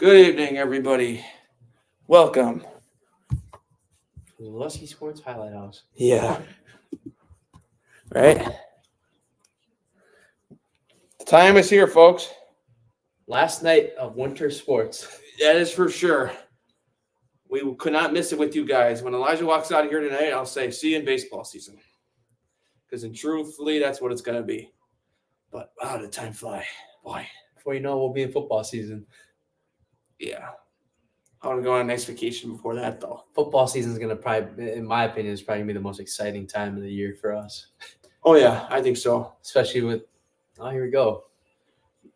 Good evening, everybody. Welcome. The Lusky Sports Highlight House. Yeah. Right? The time is here, folks. Last night of winter sports. That is for sure. We could not miss it with you guys. When Elijah walks out of here tonight, I'll say, see you in baseball season. Because truthfully, that's what it's going to be. But wow, did time fly. Boy. Before you know, we'll be in football season. Yeah. I want to go on a nice vacation before that, though. Football season is going to probably, in my opinion, is probably going to be the most exciting time of the year for us. Oh, yeah, I think so. Especially with, here we go.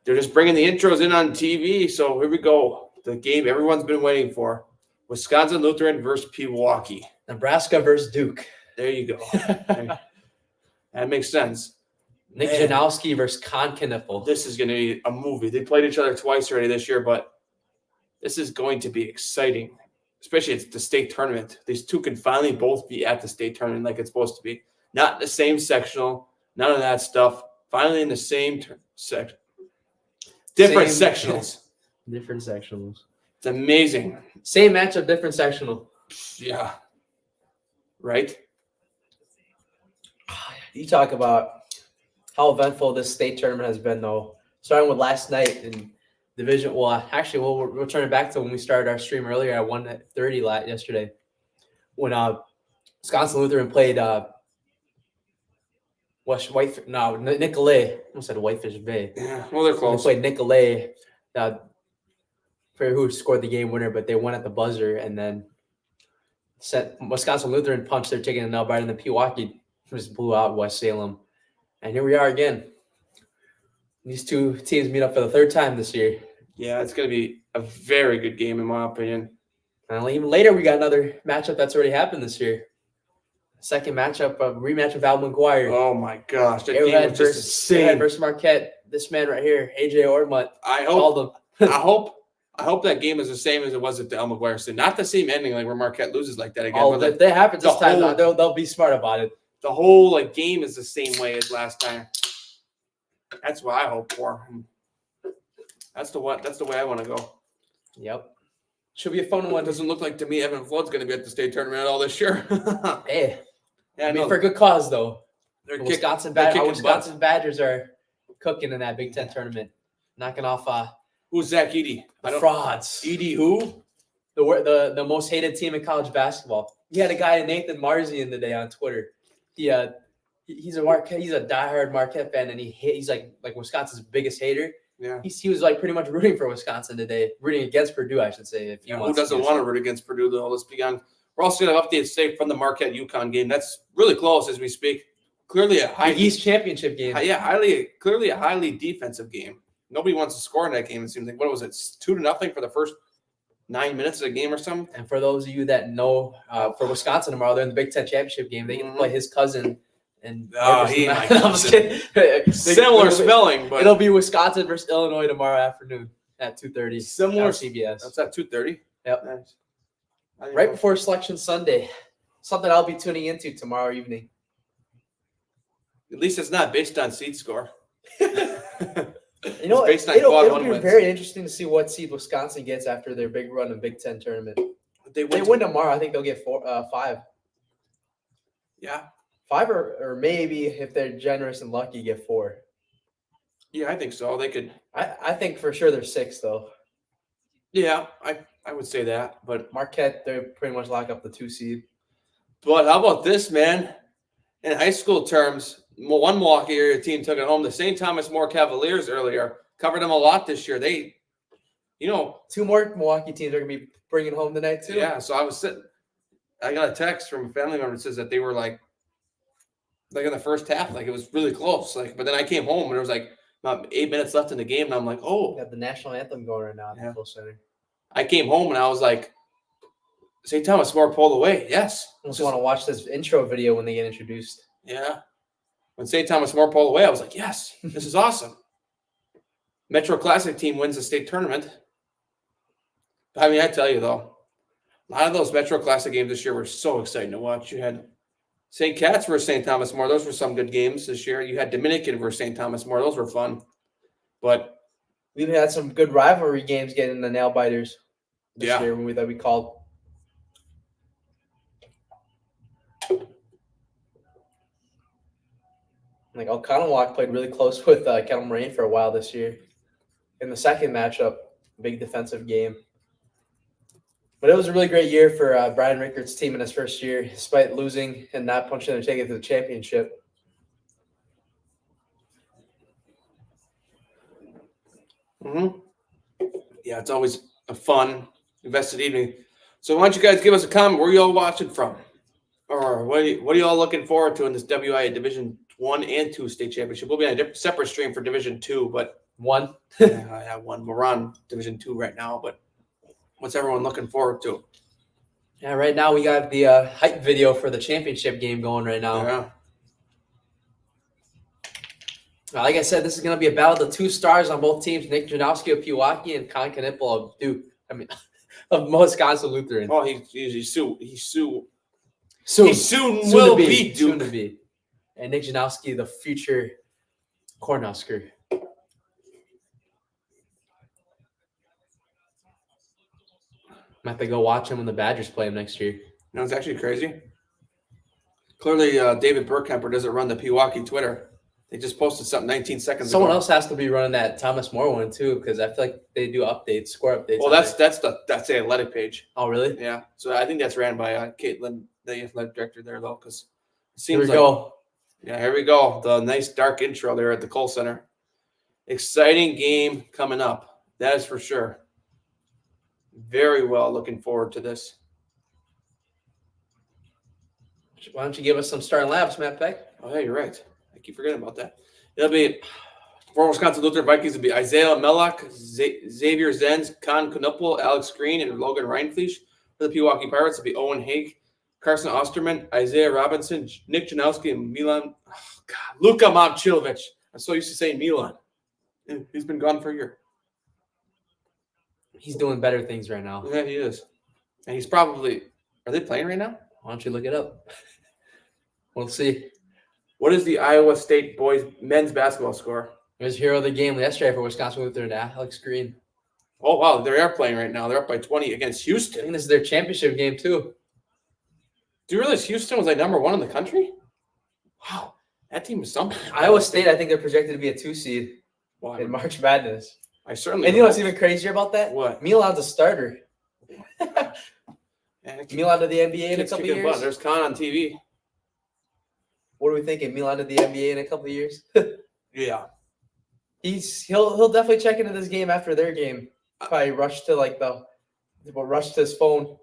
They're just bringing the intros in on TV, so here we go. The game everyone's been waiting for. Wisconsin Lutheran versus Pewaukee. Nebraska versus Duke. There you go. That makes sense. Nick Janowski versus Con Kniffel. This is going to be a movie. They played each other twice already this year, but this is going to be exciting, especially at the state tournament. These two can finally both be at the state tournament like it's supposed to be. Not the same sectional, none of that stuff. Finally in the same section. Different sectionals. Different sectionals. It's amazing. Same matchup, different sectional. Yeah. Right? You talk about how eventful this state tournament has been, though. Starting with last night in division. Well, actually, we'll turn it back to when we started our stream earlier at 1:30 yesterday, when Wisconsin Lutheran played Nicolay. I almost said Whitefish Bay. Yeah, well, they're close. They played Nicolay, for who scored the game winner, but they won at the buzzer, and then Wisconsin Lutheran punched their ticket in the Alberta, and then Pewaukee just blew out West Salem. And here we are again. These two teams meet up for the third time this year. Yeah, it's going to be a very good game, in my opinion. And even later, we got another matchup that's already happened this year. Second matchup, a rematch with Al McGuire. Oh, my gosh. That game was just insane. Versus Marquette. This man right here, AJ Ormuth, called him. I hope that game is the same as it was at the El McGuire. So not the same ending like where Marquette loses like that again. If that happens this time, they'll be smart about it. The whole game is the same way as last time. That's what I hope for. That's the way I want to go. Yep. Should be a fun one. It doesn't look like to me Evan Flood's going to be at the state tournament at all this year. Hey. Yeah, I mean, for a good cause, though. Wisconsin Badgers are cooking in that Big Ten tournament. Knocking off who's Zach Edey? The frauds. Edey who? The most hated team in college basketball. He had a guy, Nathan Marzian, today on Twitter. He's a diehard Marquette fan, and he's like Wisconsin's biggest hater. Yeah, he was like pretty much rooting for Wisconsin today, rooting against Purdue, I should say. Who doesn't want to root against Purdue though? Let's be honest. We're also going to update today from the Marquette UConn game. That's really close as we speak. Clearly a high East championship game. Yeah, clearly a highly defensive game. Nobody wants to score in that game. It seems like, what was it, 2-0 for the first 9 minutes of the game or something? And for those of you that know, for Wisconsin tomorrow, they're in the Big Ten championship game. They get to play his cousin. And similar spelling, but it'll be Wisconsin versus Illinois tomorrow afternoon at 2:30. Similar CBS. That's at 2:30. Yep. Nice. Right before Selection Sunday. Something I'll be tuning into tomorrow evening. At least it's not based on seed score. It'll be very interesting to see what seed Wisconsin gets after their big run in Big Ten tournament. They win tomorrow. I think they'll get 5. Yeah. 5 or maybe if they're generous and lucky, get 4. Yeah, I think so. They could. I think for sure they're 6 though. Yeah, I would say that. But Marquette, they pretty much lock up the 2 seed. But how about this, man? In high school terms, one Milwaukee area team took it home. The St. Thomas More Cavaliers earlier covered them a lot this year. They, 2 more Milwaukee teams are gonna be bringing home tonight too. Yeah. So I got a text from a family member that says that they were like in the first half, like it was really close. But then I came home and there was like about 8 minutes left in the game, and I'm like, oh, got the national anthem going right now at the Full Center. I came home and I was like, St. Thomas More pulled away. Yes. I just want to watch this intro video when they get introduced. Yeah. When St. Thomas More pulled away, I was like, yes, this is awesome. Metro Classic team wins the state tournament. I mean, I tell you, though, a lot of those Metro Classic games this year were so exciting to watch. You had St. Cat's versus St. Thomas More. Those were some good games this year. You had Dominican versus St. Thomas More. Those were fun. But We even had some good rivalry games getting the nail biters this Yeah. year that we called. Like Oconomowoc played really close with Kettle Moraine for a while this year. In the second matchup, big defensive game. But it was a really great year for Brian Rickards' team in his first year, despite losing and not punching their ticket to the championship. Mm-hmm. Yeah, it's always a fun, invested evening. So why don't you guys give us a comment? Where you all watching from? Or what are you all looking forward to in this WIAA Division 1 and 2 state championship? We'll be on a separate stream for Division 2, but One. I have one. We're on Division 2 right now, but what's everyone looking forward to? Yeah, right now we got the hype video for the championship game going right now. Yeah. Like I said, this is going to be a battle of the two stars on both teams, Nick Janowski of Pewaukee and Con Knipple of Duke. Of Wisconsin Lutheran. Oh, he soon Soon will to be. be Duke. Soon to be. And Nick Janowski, the future Cornhusker. Might have to go watch him when the Badgers play him next year. You know, it's actually crazy. Clearly, David Burkemper doesn't run the Pewaukee Twitter. They just posted something 19 seconds Someone ago. else has to be running that Thomas More one too, because I feel like they do updates, score updates. Well, that's the athletic page. Oh, really? Yeah. So I think that's ran by Caitlin, the athletic director there, though, because it Here seems we go. Yeah, here we go. The nice dark intro there at the Cole Center. Exciting game coming up. That is for sure. Very well looking forward to this. Why don't you give us some starting laps, Matt Peck? Oh, yeah, you're right. I keep forgetting about that. It'll be for Wisconsin Lutheran Vikings. It'll be Isaiah Mellock, Xavier Zenz, Con Knuppel, Alex Green, and Logan Reinfleisch. For the Pewaukee Pirates, it'll be Owen Haig, Carson Osterman, Isaiah Robinson, Nick Janowski, and Milan. Oh, God, Luka Momcilovic. I'm so used to saying Milan. He's been gone for a year. He's doing better things right now. Yeah, he is. And he's probably – are they playing right now? Why don't you look it up? We'll see. What is the Iowa State boys men's basketball score? It was hero of the game yesterday for Wisconsin Lutheran, Alex Green. Oh, wow. They are playing right now. They're up by 20 against I Houston. think this is their championship game too. Do you realize Houston was like number 1 in the country? Wow. That team is something. Iowa State, I think they're projected to be a 2 seed Wow. in March Madness. I certainly. And you know what's even crazier about that? What? Milan's a starter. Yeah, Milan to the NBA in a kid's couple kicking years. butt. There's Con on TV. What are we thinking? Milan to the NBA in a couple of years? Yeah. He'll definitely check into this game after their game. Probably rush to his phone.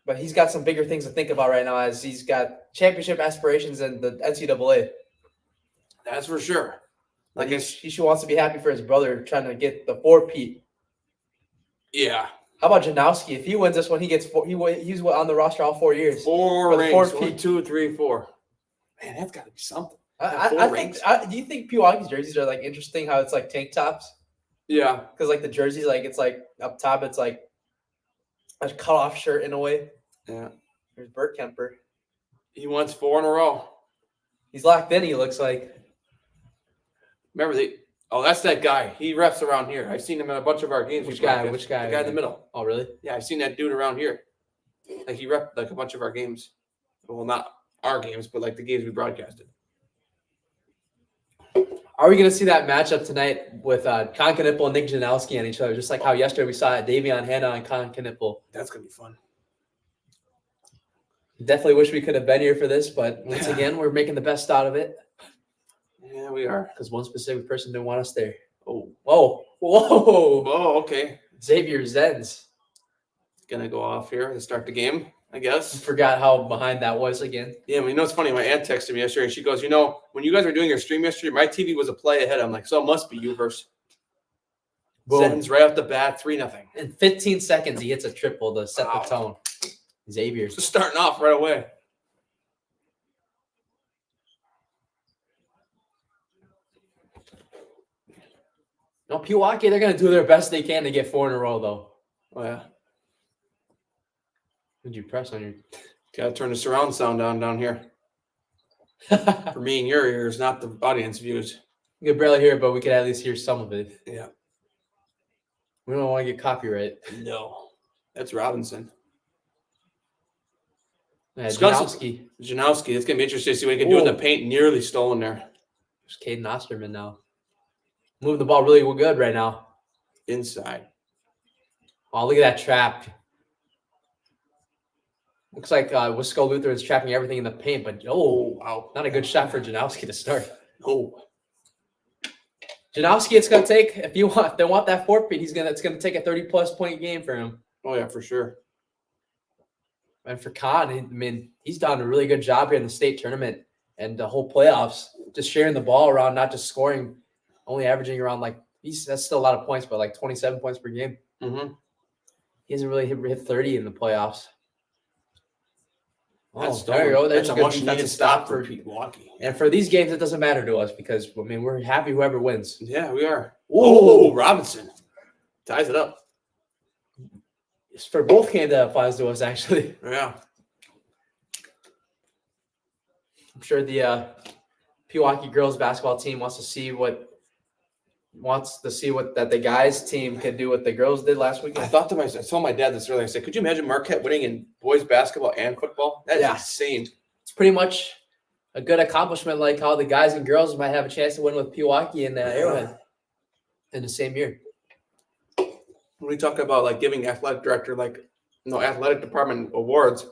But he's got some bigger things to think about right now, as he's got championship aspirations in the NCAA. That's for sure. Like he wants to be happy for his brother trying to get the 4-peat. Yeah. How about Janowski? If he wins this one, he gets he's on the roster all 4 years. 4 rings. 4 1, 2, 3, 4. Man, that's got to be something. I think. Do you think Pewaukee's jerseys are like interesting? How it's like tank tops? Yeah. Because like the jerseys, like it's like up top, it's like a cut off shirt in a way. Yeah. There's Burt Kemper. He wants 4 in a row. He's locked in. He looks like. Remember that's that guy. He refs around here. I've seen him in a bunch of our games. Which guy? The guy in the middle. Oh, really? Yeah, I've seen that dude around here. Like he ref like a bunch of our games. Well, not our games, but like the games we broadcasted. Are we going to see that matchup tonight with Con Knipple and Nick Janowski on each other, just like how yesterday we saw Davion Hanna and Con Knipple? That's going to be fun. Definitely wish we could have been here for this, but once again, we're making the best out of it. Yeah, we are. Because one specific person didn't want us there. Oh. Whoa. Oh, okay. Xavier Zenz. Going to go off here to start the game, I guess. Forgot how behind that was again. Yeah, well, you know, it's funny. My aunt texted me yesterday, and she goes, when you guys were doing your stream yesterday, my TV was a play ahead. I'm like, so it must be you versus Zenz right off the bat, 3-0. In 15 seconds, he hits a triple to set the tone. Xavier's just starting off right away. No, Pewaukee, they're going to do their best they can to get 4 in a row, though. Oh, yeah. Did you press on your... Got to turn the surround sound down here. For me and your ears, not the audience views. You can barely hear it, but we can at least hear some of it. Yeah. We don't want to get copyright. No. That's Robinson. Janowski. Janowski. It's going to be interesting to see what he can do in the paint. Nearly stolen there. There's Caden Osterman now. Moving the ball really good right now. Inside. Oh, look at that trap. Looks like Wisco Lutheran's trapping everything in the paint, but wow. Not a good shot for Janowski to start. Oh. Janowski, it's gonna take if they want that forfeit, it's gonna take a 30+ point game for him. Oh yeah, for sure. And for Khan, I mean, he's done a really good job here in the state tournament and the whole playoffs, just sharing the ball around, not just scoring, only averaging around that's still a lot of points, but like 27 points per game. Mm-hmm. He hasn't really hit 30 in the playoffs. There you go. That's a much needed stop for Pewaukee. And for these games, it doesn't matter to us because we're happy whoever wins. Yeah, we are. Oh, Robinson ties it up. It's for both games that applies to us, actually. Yeah. I'm sure the Pewaukee girls basketball team wants to see what the guys team could do what the girls did last weekend. I told my dad this earlier. I said, could you imagine Marquette winning in boys basketball and football? That's insane. It's pretty much a good accomplishment, like how the guys and girls might have a chance to win with Pewaukee and Arrowhead in the same year. When we talk about giving athletic department awards,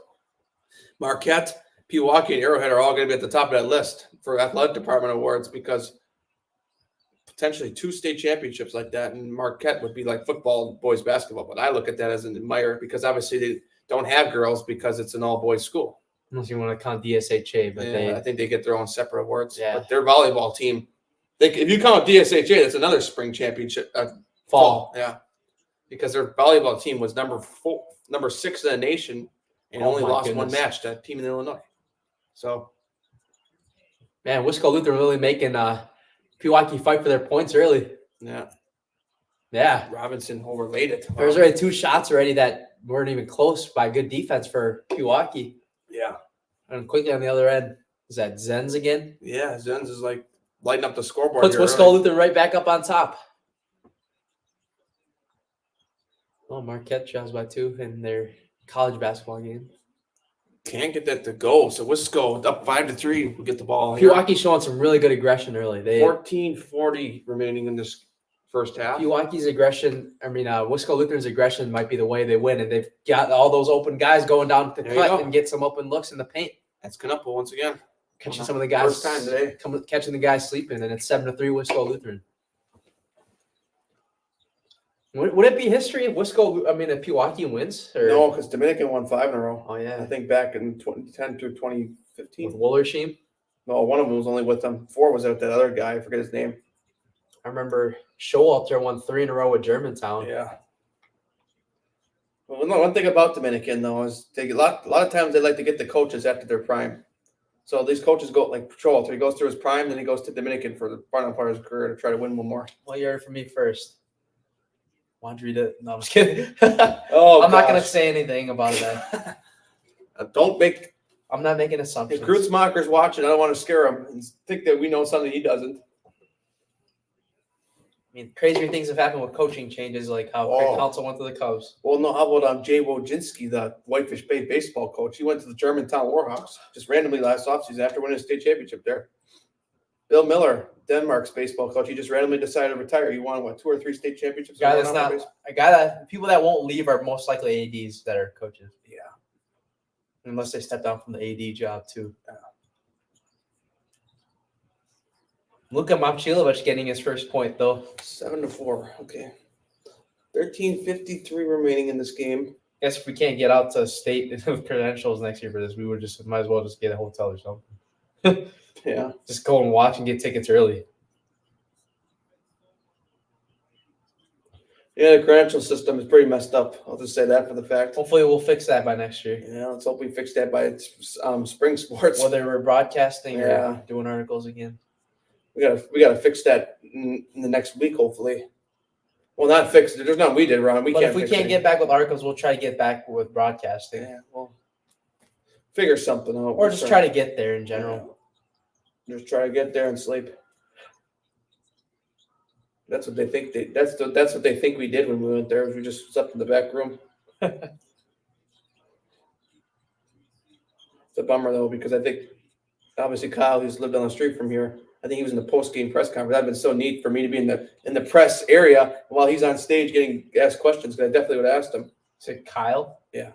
Marquette, Pewaukee, and Arrowhead are all going to be at the top of that list for athletic department awards because potentially 2 state championships like that, and Marquette would be like football and boys basketball. But I look at that as an admirer because obviously they don't have girls because it's an all-boys school. Unless you want to count DSHA, but I think they get their own separate awards. Yeah. But their volleyball team, if you count DSHA, that's another spring championship. Fall. Yeah. Because their volleyball team was number 6 in the nation and only lost one match to a team in Illinois. So, man, Wisco Lutheran really making Pewaukee fight for their points early. Yeah. Yeah. Robinson overlaid it. There was already 2 shots already that weren't even close by good defense for Pewaukee. Yeah. And quickly on the other end, is that Zenz again? Yeah, Zenz is lighting up the scoreboard. Puts Wisco Lutheran right back up on top. Oh, Marquette trails by 2 in their college basketball game. Can't get that to go. So Wisco up 5-3. We'll get the ball. Pewaukee showing some really good aggression early. 14:40 remaining in this first half. Pewaukee's aggression, Wisco Lutheran's aggression might be the way they win, and they've got all those open guys going down to cut and get some open looks in the paint. That's Canupa once again. Catching some of the guys. First time today. Catching the guys sleeping, and it's 7-3 Wisco Lutheran. Would it be history if if Pewaukee wins? Or? No, because Dominican won 5 in a row. Oh, yeah. I think back in 2010 to 2015. With Wollersheim? No, one of them was only with them. 4 was out that other guy. I forget his name. I remember Showalter won 3 in a row with Germantown. Yeah. Well, no, one thing about Dominican, though, is a lot of times they like to get the coaches after their prime. So these coaches go, like Showalter, he goes through his prime, then he goes to Dominican for the final part of his career to try to win one more. Well, you heard it from me first. No, I'm just kidding. I'm not going to say anything about that. I'm not making assumptions. If Grootsmacher's watching, I don't want to scare him and think that we know something he doesn't. Crazier things have happened with coaching changes, like how Craig Council went to the Cubs. Well, no, how about Jay Wojcinski, the Whitefish Bay baseball coach? He went to the Germantown Warhawks just randomly last offseason after winning a state championship there. Bill Miller, Denmark's baseball coach, he just randomly decided to retire. He won, 2 or 3 state championships? People that won't leave are most likely ADs that are coaches. Yeah. Unless they step down from the AD job, too. Yeah. Luka Momcilovic getting his first point, though. 7-4. Okay. 13:53 remaining in this game. I guess if we can't get out to state credentials next year for this, we would might as well just get a hotel or something. Yeah. Just go and watch and get tickets early. Yeah, the credential system is pretty messed up. I'll just say that for the fact. Hopefully we'll fix that by next year. Yeah, let's hope we fix that by spring sports. Whether we're broadcasting or doing articles again. We gotta fix that in the next week, hopefully. Well, not fix it. There's nothing we did wrong. But if we can't get back with articles, we'll try to get back with broadcasting. Yeah, well, figure something out. Or just try to get there in general. Yeah. Just try to get there and sleep. That's what they think. That's what they think we did when we went there. We just slept in the back room. It's a bummer though, because I think obviously Kyle, who's lived on the street from here, I think he was in the post-game press conference. That'd been so neat for me to be in the press area while he's on stage getting asked questions. Because I definitely would have asked him. Said Kyle. Yeah.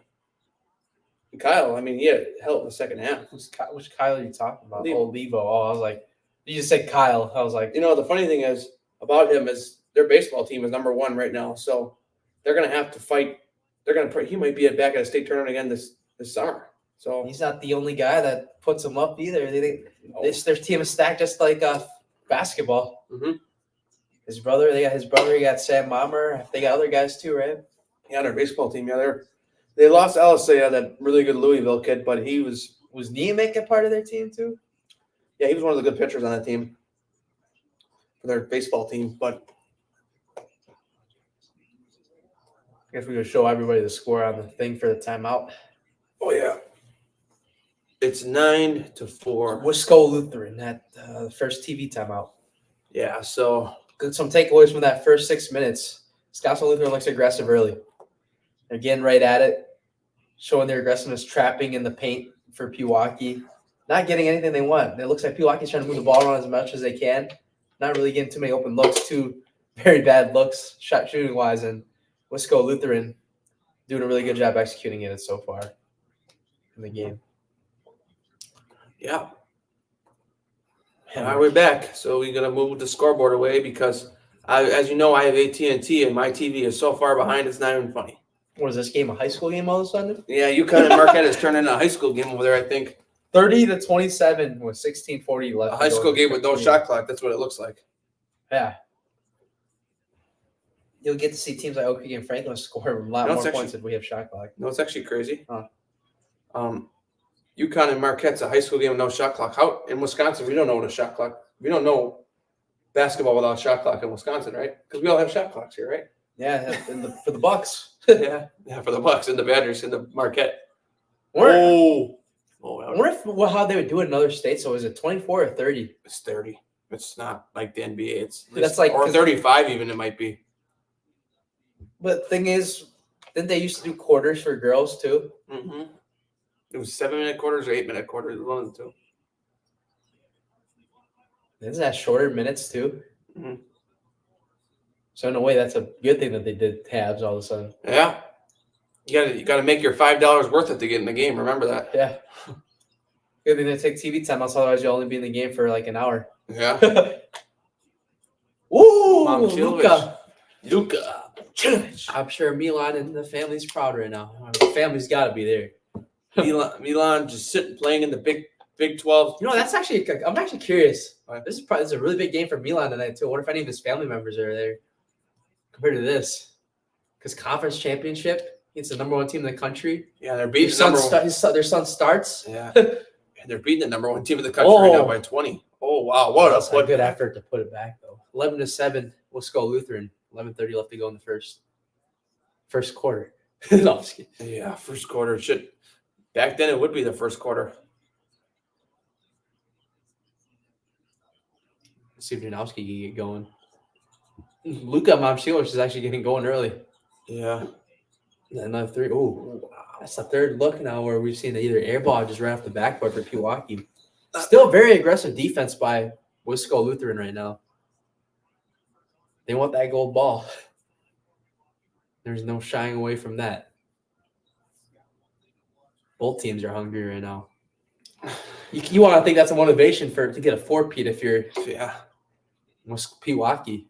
And Kyle, I mean, he had hell in the second half. Which Kyle are you talking about? Levo. Oh, Levo. Oh, I was like, you just said Kyle. I was like, You know, the funny thing is about him is their baseball team is number 1 right now, so they're gonna have to fight. They're gonna. He might be back at a state tournament again this summer. So he's not the only guy that puts them up either. Their team is stacked just like basketball. Mhm. His brother, they got his brother. You got Sam Mommer. They got other guys too, right? yeah, their baseball team. Yeah, they lost Alisea, that really good Louisville kid, but he was Niemiec a part of their team too? yeah, he was one of the good pitchers on that team for their baseball team. But I guess we could show everybody the score on the thing for the timeout. oh yeah, it's 9-4. Wisco Lutheran that first TV timeout. Yeah, so Good, some takeaways from that first 6 minutes. Wisconsin Lutheran looks aggressive early. They're getting right at it, showing their aggressiveness, trapping in the paint for Pewaukee. Not getting anything they want. It looks like Pewaukee's trying to move the ball around as much as they can. Not really getting too many open looks, 2 very bad looks, shooting wise, and Wisco Lutheran doing a really good job executing it so far in the game. yeah. All right, we're back. So we're gonna move the scoreboard away because, as you know, I have AT&T and my TV is so far behind it's not even funny. What is this game, a high school game all of a sudden? Yeah, UConn and Marquette has turned into a high school game over there. I think 30-27 with 16:40 left. a high school game with no shot clock. That's what it looks like. Yeah. You'll get to see teams like Oak Creek and Franklin score a lot more points if we have shot clock. No, it's actually crazy. Huh. UConn and Marquette's a high school game with no shot clock. How in Wisconsin we don't know what a shot clock. We don't know basketball without a shot clock in Wisconsin, right? Because we all have shot clocks here, right? Yeah, for the Bucks. yeah, for the Bucks and the Badgers and the Marquette. I wonder how they would do it in other states. So is it 24 or 30? It's 30. It's not like the NBA. It's That's like or 35 even. It might be. But the thing is, didn't they used to do quarters for girls too? Mm-hmm. It was 7-minute quarters or 8-minute quarters. One of the two. Isn't that shorter minutes too? Mm-hmm. So in a way, that's a good thing that they did tabs all of a sudden. Yeah, you got to make your $5 worth it to get in the game. Remember that. Yeah. Good thing they take TV timeouts, otherwise you'll only be in the game for like an hour. Yeah. Ooh, Mom Luka. Chilic. I'm sure Milan and the family's proud right now. The family's got to be there. Milan just sitting playing in the Big 12. You know, that's actually – I'm actually curious. Right. This is a really big game for Milan tonight, too. I wonder if any of his family members are there compared to this. Because conference championship, it's the number 1 team in the country. Yeah, they're beating their son starts. Yeah. And they're beating the number 1 team in the country right now by 20. Oh, wow. What a good effort to put it back, though. 11-7, Wisco Lutheran. 11:30 left to go in the first quarter. No, I'm just kidding. Yeah, first quarter. Back then, it would be the first quarter. Let's see if Janowski can get going. Luka Momcilovic is actually getting going early. Yeah. Another 3. Oh, that's the third look now where we've seen either air ball just right off the backboard for Pewaukee. Still very aggressive defense by Wisco Lutheran right now. They want that gold ball. There's no shying away from that. Both teams are hungry right now. You want to think that's a motivation to get a 4-peat if you're Pewaukee.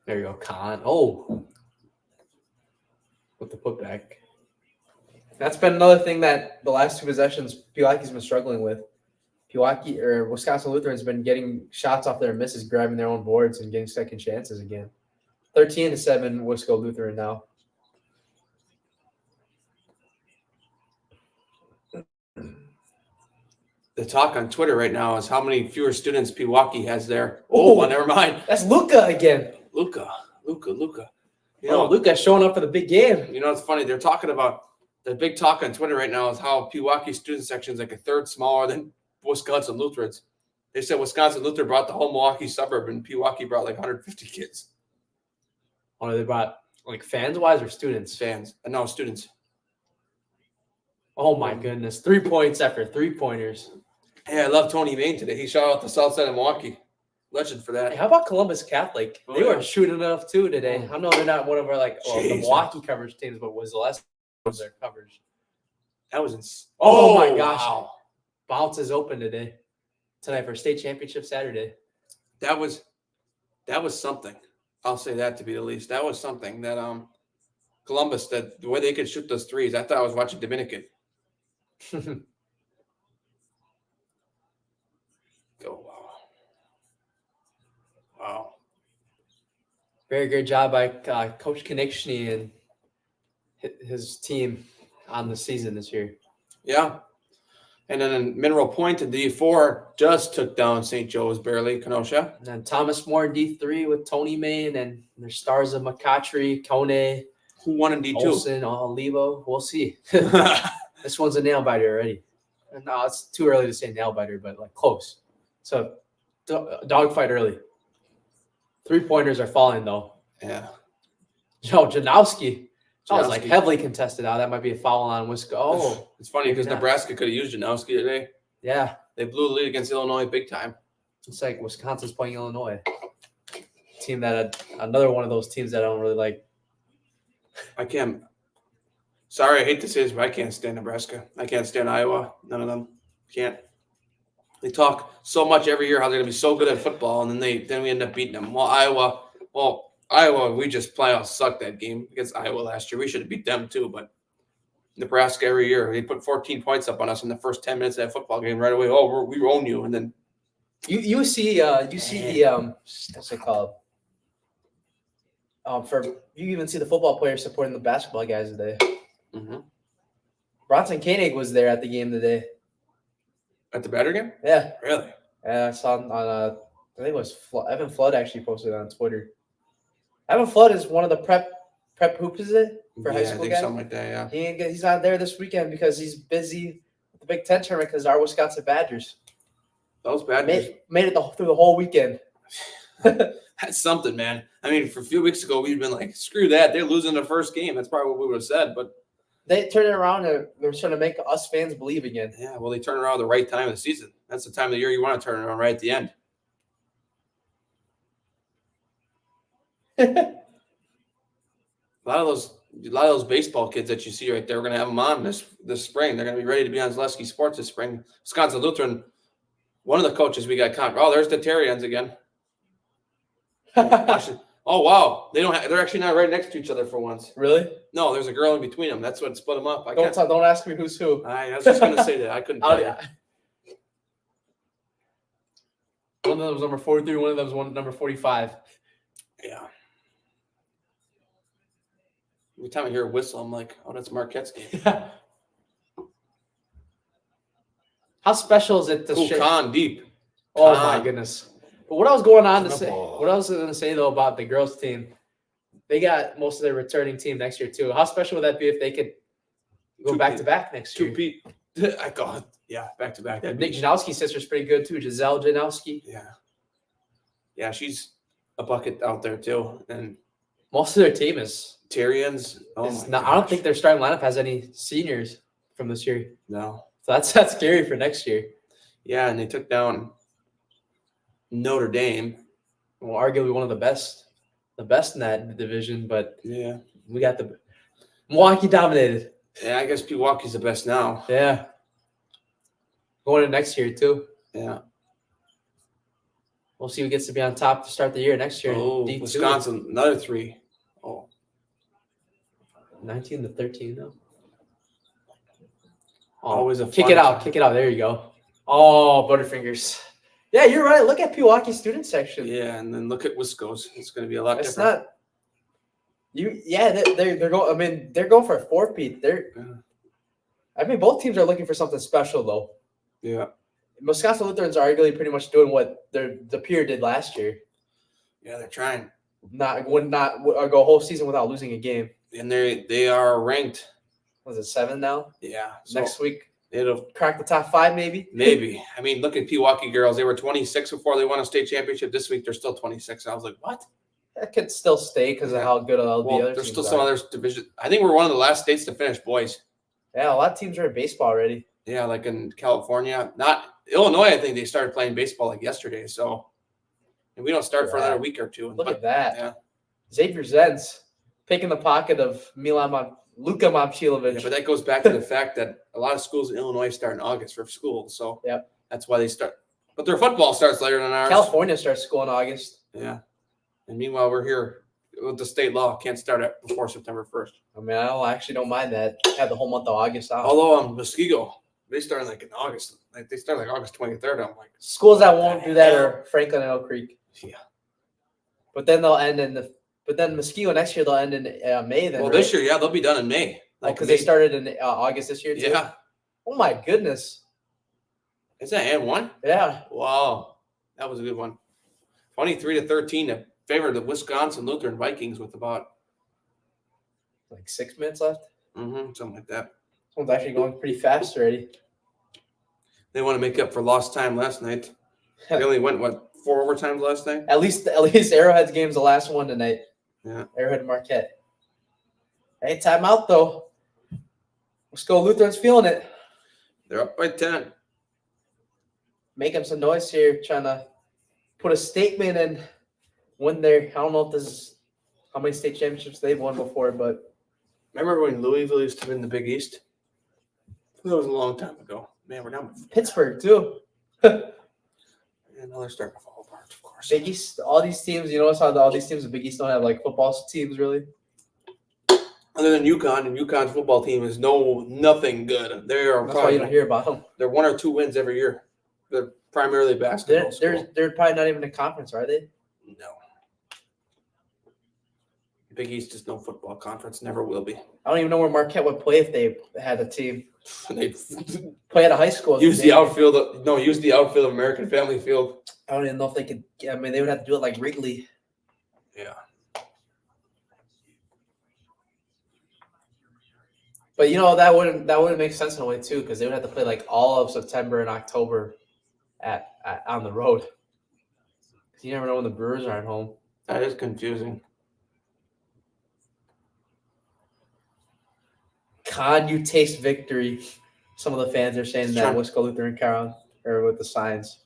There you go, Khan. Oh, with the putback. That's been another thing that the last 2 possessions Pewaukee's been struggling with. Pewaukee or Wisconsin Lutheran's been getting shots off their misses, grabbing their own boards and getting second chances again. 13-7, Wisco Lutheran now. The talk on Twitter right now is how many fewer students Pewaukee has there. Oh, never mind. That's Luka again. Luka. You know, Luka showing up for the big game. You know, it's funny. They're talking about the big talk on Twitter right now is how Pewaukee student section is like a third smaller than Wisconsin Lutherans. They said Wisconsin Lutheran brought the whole Milwaukee suburb, and Pewaukee brought like 150 kids. Oh, they brought like fans wise or students? Fans. No, students. Oh my goodness. 3 points after 3-pointers. Hey, I love Tony Main today. He shot out the south side of Milwaukee. Legend for that. Hey, how about Columbus Catholic? They were yeah. shooting enough too today. I know they're not one of our the Milwaukee coverage teams, but was the last of their coverage. That was Oh my gosh. Wow. Bounce is open tonight for state championship Saturday. That was something. I'll say that to be the least. That was something that Columbus, that the way they could shoot those threes, I thought I was watching Dominican. Go wow. Very good job by Coach Konechny and his team on the season this year. Yeah. And then in Mineral Point in D4 just took down St. Joe's barely, Kenosha. And then Thomas More in D3 with Tony Main and their stars of McCautry, Kone, Who won in D2? Olsen, Olivo. We'll see. This one's a nail biter already. No, it's too early to say nail biter, but like close. So dogfight early. 3-pointers are falling though. Yeah. Joe Janowski. That was like heavily contested out. That might be a foul on Wisco. Oh, it's funny because Nebraska could have used Janowski today. Yeah. They blew the lead against Illinois big time. It's like Wisconsin's playing Illinois. Team that another one of those teams that I don't really like. I can't. Sorry, I hate to say this, but I can't stand Nebraska. I can't stand Iowa. None of them. Can't. They talk so much every year how they're going to be so good at football, and then we end up beating them. Iowa, we just playoff sucked that game against Iowa last year. We should have beat them too, but Nebraska every year, they put 14 points up on us in the first 10 minutes of that football game right away. Oh, we own you, and then you see the what's it called? You even see the football players supporting the basketball guys today. Mm-hmm. Bronson Koenig was there at the game today. At the Badger game? Yeah. Really? Yeah, I saw on I think it was Evan Flood actually posted it on Twitter. Evan Flood is one of the prep hoops, is it? For high school I think guys? something like that, yeah. He's not there this weekend because he's busy with the Big Ten tournament because our Wisconsin Badgers. Those Badgers made it through the whole weekend. That's something, man. I mean, for a few weeks ago, we'd been like, screw that. They're losing the first game. That's probably what we would have said, but they turned it around and they're trying to make us fans believe again. Yeah, well, they turn around at the right time of the season. That's the time of the year you want to turn it around, right at the end. A lot of those baseball kids that you see right there, we're going to have them on this spring. They're going to be ready to be on Zaleski Sports this spring. Wisconsin Lutheran, one of the coaches we got – oh, there's the Terrians again. Oh, wow. They're actually not right next to each other for once. Really? No, there's a girl in between them. That's what split them up. Don't ask me who's who. I was just going to say that. I couldn't tell you. One of them was number 43. One of them was number 45. Yeah. Every time I hear a whistle, I'm like, oh, that's Marquette's game. How special is it to Khan deep. Oh, my goodness. But what I was going to say though about the girls team, they got most of their returning team next year too. How special would that be if they could go back to back next year? I call it, yeah, back to back. Nick Janowski's sister's pretty good too, Giselle Janowski. Yeah, she's a bucket out there too. And most of their team is Tyrians. I don't think their starting lineup has any seniors from this year. No, so that's scary for next year. Yeah, and they took down Notre Dame. Well, arguably one of the best in that division, but yeah, we got the Milwaukee dominated. Yeah, I guess Pewaukee's the best now. Yeah, going to next year too. Yeah, we'll see who gets to be on top to start the year next year. Oh, D2. Wisconsin, another 3. Oh, 19-13 though. Oh, always a kick it out. There you go. Oh, Butterfingers. Yeah, you're right. Look at Pewaukee student section. Yeah, and then look at Wisco's. It's going to be a lot different. They're going. I mean, they're going for a 4-peat. Both teams are looking for something special though. Yeah. Wisconsin Lutherans are arguably pretty much doing what the peer did last year. Yeah, they're trying. Not go a whole season without losing a game. And they are ranked. Was it 7 now? Yeah. Next week It'll crack the top 5, maybe. maybe. I mean, look at Pewaukee girls. They were 26 before they won a state championship. This week they're still 26. I was like, what? That could still stay because of how good all the Well, other there's teams still are. some other division. I think we're one of the last states to finish boys. Yeah, a lot of teams are in baseball already. Yeah, like in California. Not Illinois, I think they started playing baseball like yesterday. So and we don't start for another week or two. Look at that. Yeah. Xavier Zenz picking the pocket of Luka Momcilovic. Yeah, but that goes back to the fact that a lot of schools in Illinois start in August for school. So that's why they start. But their football starts later than ours. California starts school in August. Yeah. And meanwhile, we're here with the state law. Can't start it before September 1st. I mean, I actually don't mind that. Have the whole month of August off. Although Muskego, they start like in August. Like they start like August 23rd. I'm like, schools that won't do that are Franklin and Oak Creek. Yeah. But then they'll end But then Muskego next year they'll end in May. Then this year, they'll be done in May. Because they started in August this year too. Yeah. Oh my goodness. Is that N1? Yeah. Wow, that was a good one. 23-13 to favor the Wisconsin Lutheran Vikings with about like 6 minutes left. Something like that. This one's actually going pretty fast already. They want to make up for lost time last night. They only went 4 overtimes last night. At least Arrowhead's game's the last one tonight. Yeah. Arrowhead and Marquette. Hey, timeout though. Let's go. Lutheran's feeling it. They're up by 10. Making some noise here, trying to put a statement and win their. I don't know if this is how many state championships they've won before, but remember when Louisville used to win the Big East? That was a long time ago. Man, we're down with Pittsburgh too. and now they're starting to fall apart, of course. Big East, all these teams, you notice how all these teams in Big East don't have like football teams really? Other than UConn, and UConn's football team is nothing good. They are That's why you don't hear about them. They're 1 or 2 wins every year. They're primarily basketball. They're probably not even a conference, are they? No. Big East is no football conference. Never will be. I don't even know where Marquette would play if they had a team. They play at a high school. Use the outfield. No, use the outfield of American Family Field. I don't even know if they could. I mean, they would have to do it like Wrigley. Yeah. But that wouldn't make sense in a way too, because they would have to play like all of September and October on the road. You never know when the Brewers are at home. That is confusing. Con, you taste victory. Some of the fans are saying that Wisco Lutheran Crown or with the signs.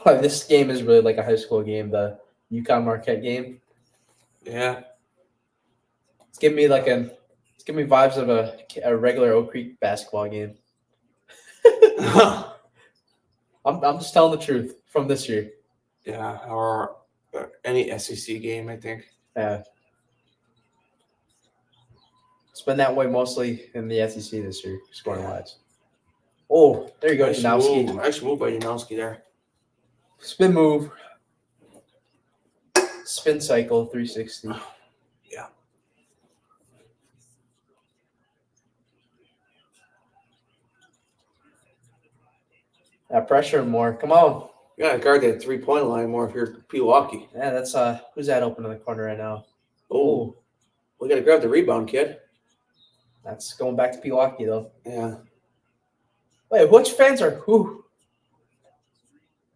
This game is really like a high school game, the UConn Marquette game. Yeah. It's giving me vibes of a regular Oak Creek basketball game. I'm just telling the truth from this year. Yeah, or any SEC game, I think. Yeah. It's been that way mostly in the SEC this year, scoring wise. Oh, there you go, Janowski. Nice move by Janowski there. Spin move. Spin cycle, 360. Yeah. Pressure more. Come on. You gotta guard that 3-point line more if you're Pewaukee. Yeah, that's who's that open in the corner right now? Oh, we gotta grab the rebound, kid. That's going back to Pewaukee though. Yeah. Wait, which fans are who?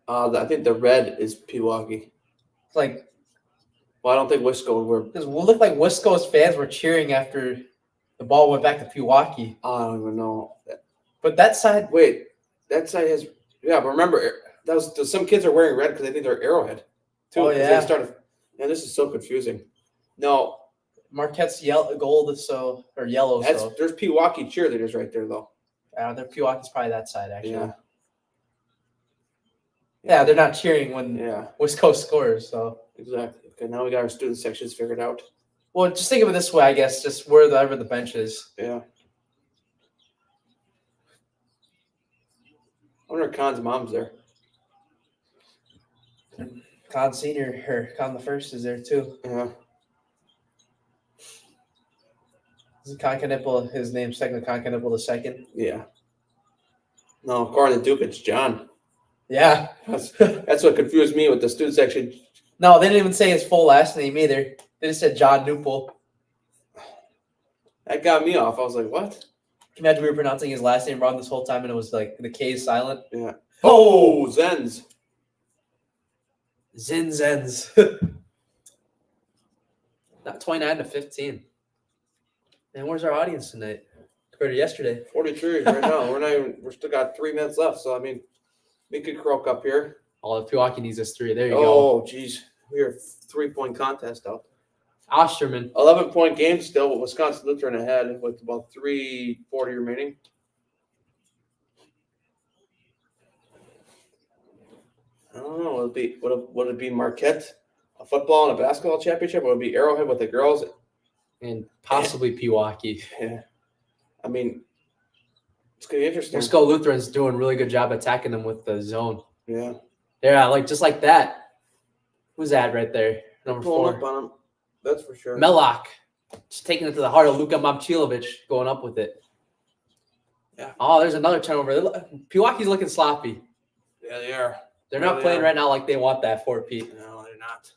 I think the red is Pewaukee. It's like, well, I don't think Wisco were. Because it looked like Wisco's fans were cheering after the ball went back to Pewaukee. I don't even know. But that side, wait, that side has. Yeah, but remember, some kids are wearing red because they think they're Arrowhead. Too, oh yeah. Man, this is so confusing. No. Marquette's gold is or yellow. There's Pewaukee cheerleaders right there though. Their Pewaukee's probably that side actually. Yeah. Yeah, they're not cheering when Wisco scores. So exactly. Okay, now we got our student sections figured out. Well, just think of it this way, I guess, just wherever the bench is. Yeah. I wonder if Khan's mom's there. Khan Senior or Khan the First is there too. Yeah. Isn't Khan Knipple his name's technically Khan Knipple the second? Yeah. No, according to Duke, it's John. Yeah. That's what confused me with the student section. No, they didn't even say his full last name either. They just said John Newpel. That got me off. I was like, what? Can you imagine we were pronouncing his last name wrong this whole time and it was like the K is silent? Yeah. Oh, Zens. Zens. Not 29-15. And where's our audience tonight compared to yesterday? 43 right now. We're still got 3 minutes left. So, I mean, we could croak up here. Oh, the Pewaukee needs us 3. There you go. Oh, geez. We are 3-point contest out. Osterman. 11-point game still, with Wisconsin Lutheran ahead with about 3:40 remaining. I don't know. Would it be Marquette, a football and a basketball championship, or would it be Arrowhead with the girls? And possibly Pewaukee. Yeah. I mean, it's going to be interesting. Wisco Lutheran's doing a really good job attacking them with the zone. Yeah. Yeah, like just like that. Who's that right there? Number Pulling 4. up on him. That's for sure. Mellock. Just taking it to the heart of Luka Momcilovic going up with it. Yeah. Oh, there's another turnover. Pewaukee's looking sloppy. Yeah, they are. They're not playing right now like they want that for Pete. No, they're not.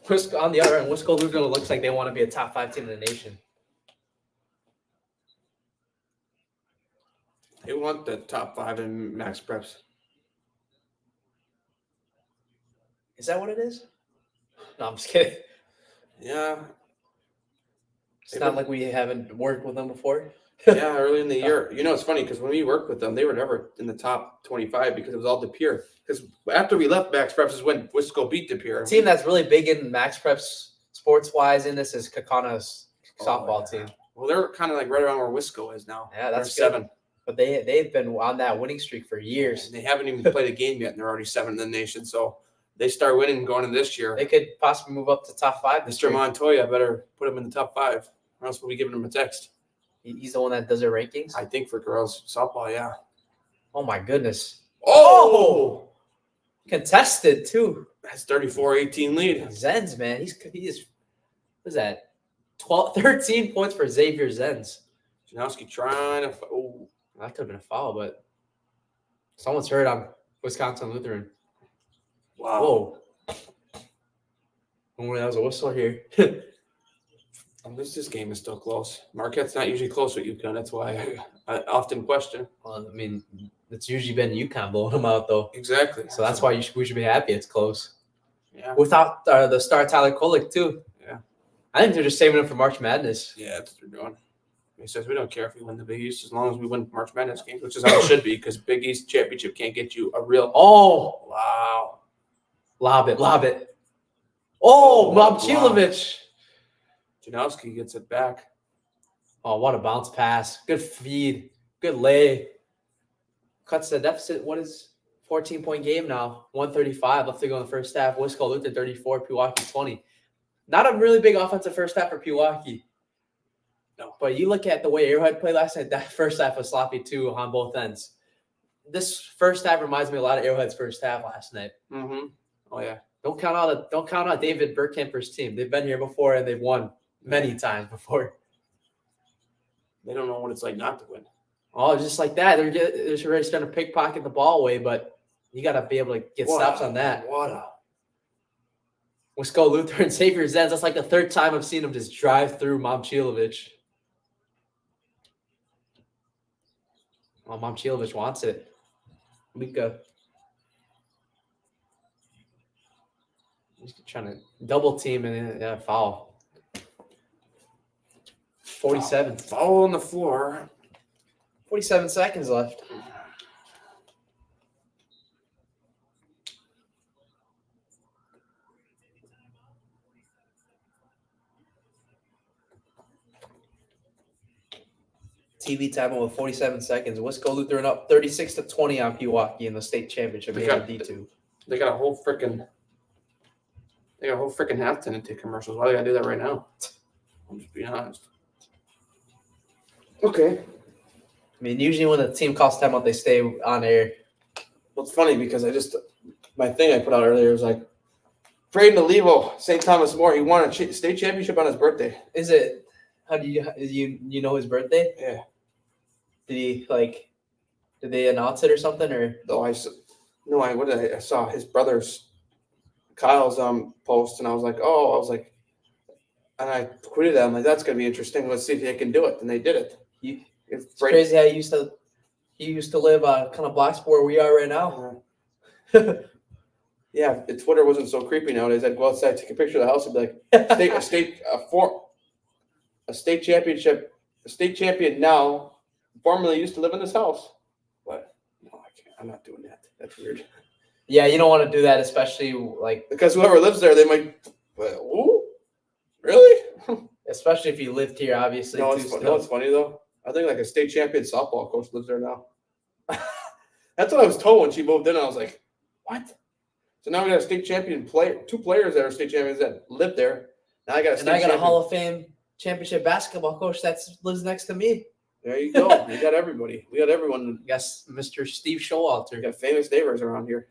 But on the other end, Wisco Lutheran looks like they want to be a top 5 team in the nation. They want the top 5 in max preps. Is that what it is? No, I'm just kidding. Yeah. It's not like we haven't worked with them before. Yeah, early in the year. You know, it's funny because when we worked with them, they were never in the top 25 because it was all De Pere. Because after we left Max Preps is when Wisco beat De Pere. A team that's really big in Max Preps sports-wise in this is Kakana's softball team. Well, they're kind of like right around where Wisco is now. Yeah, that's they're good. 7. But they've been on that winning streak for years. And they haven't even played a game yet, and they're already 7th in the nation. So they start winning going into this year. They could possibly move up to top 5 this Mr. year. Montoya better put him in the top 5, or else we'll be giving him a text. He's the one that does their rankings? I think for girls softball, yeah. Oh, my goodness. Oh! Contested, too. That's 34-18 lead. Zens, man. He's what is that? 13 points for Xavier Zens. Janowski trying to. Oh, That could have been a foul, but someone's hurt on Wisconsin Lutheran. wow. Whoa. Oh, that was a whistle here. This game is still close. Marquette's not usually close with UConn. That's why I often question. Well, I mean, it's usually been UConn blowing them out, though. Exactly. So that's why we should be happy it's close. Yeah. Without the star Tyler Kolek, too. Yeah. I think they're just saving him for March Madness. Yeah, that's what they're doing. He says we don't care if we win the Big East as long as we win March Madness games, which is how it should be because Big East championship can't get you a real. Oh, Wow. lob it. Oh, Wow. Momcilovic. Janowski gets it back. Oh, what a bounce pass. Good feed. Good lay. Cuts the deficit. What is 14-point game now? 135 left to go in the first half. Wisco Lutheran 34, Pewaukee 20. Not a really big offensive first half for Pewaukee. No. But you look at the way Arrowhead played last night, that first half was sloppy too on both ends. This first half reminds me a lot of Arrowhead's first half last night. Mm-hmm. Oh, yeah. Don't count out David Burkhamper's team. They've been here before and they've won many times before. They don't know what it's like not to win. Oh, just like that. They're already starting to pickpocket the ball away, but you got to be able to get stops on that. Wisco Lutheran, Xavier Zens. That's like the 3rd time I've seen him just drive through Momcilovic. Oh, Momcilovic wants it. Luka. He's trying to double team and foul. 47. Foul on the floor. 47 seconds left. TV time with 47 seconds. Wisco Lutheran up 36-20 on Pewaukee in the state championship game on D2. They got a whole freaking half to take commercials. Why do they gotta do that right now? I'm just being honest. Okay. I mean, usually when the team calls timeout, they stay on air. Well, it's funny because my thing I put out earlier was like, Braden Olivo, St. Thomas More, he won a state championship on his birthday. Is it? How do you know his birthday? Yeah. Did they announce it or something or? No, I saw his brother's Kyle's post and I was like, And I tweeted that. I'm like, that's going to be interesting. Let's see if they can do it. And they did it. It's crazy how he used to live kind of blocks where we are right now. Yeah, if Twitter wasn't so creepy nowadays, I'd go outside, take a picture of the house, and be like, a state champion now, formerly used to live in this house. But no, I can't. I'm not doing that. That's weird. Yeah, you don't want to do that, especially because whoever lives there, they might. Ooh, really? Especially if you lived here, obviously. No, it's funny though. I think a state champion softball coach lives there now. That's what I was told when she moved in. I was like, what? So now we got a state champion player, 2 players that are state champions that live there. Now I got a Hall of Fame championship basketball coach that lives next to me. There you go. We got everybody. We got everyone. Yes, Mr. Steve Showalter. We got famous neighbors around here.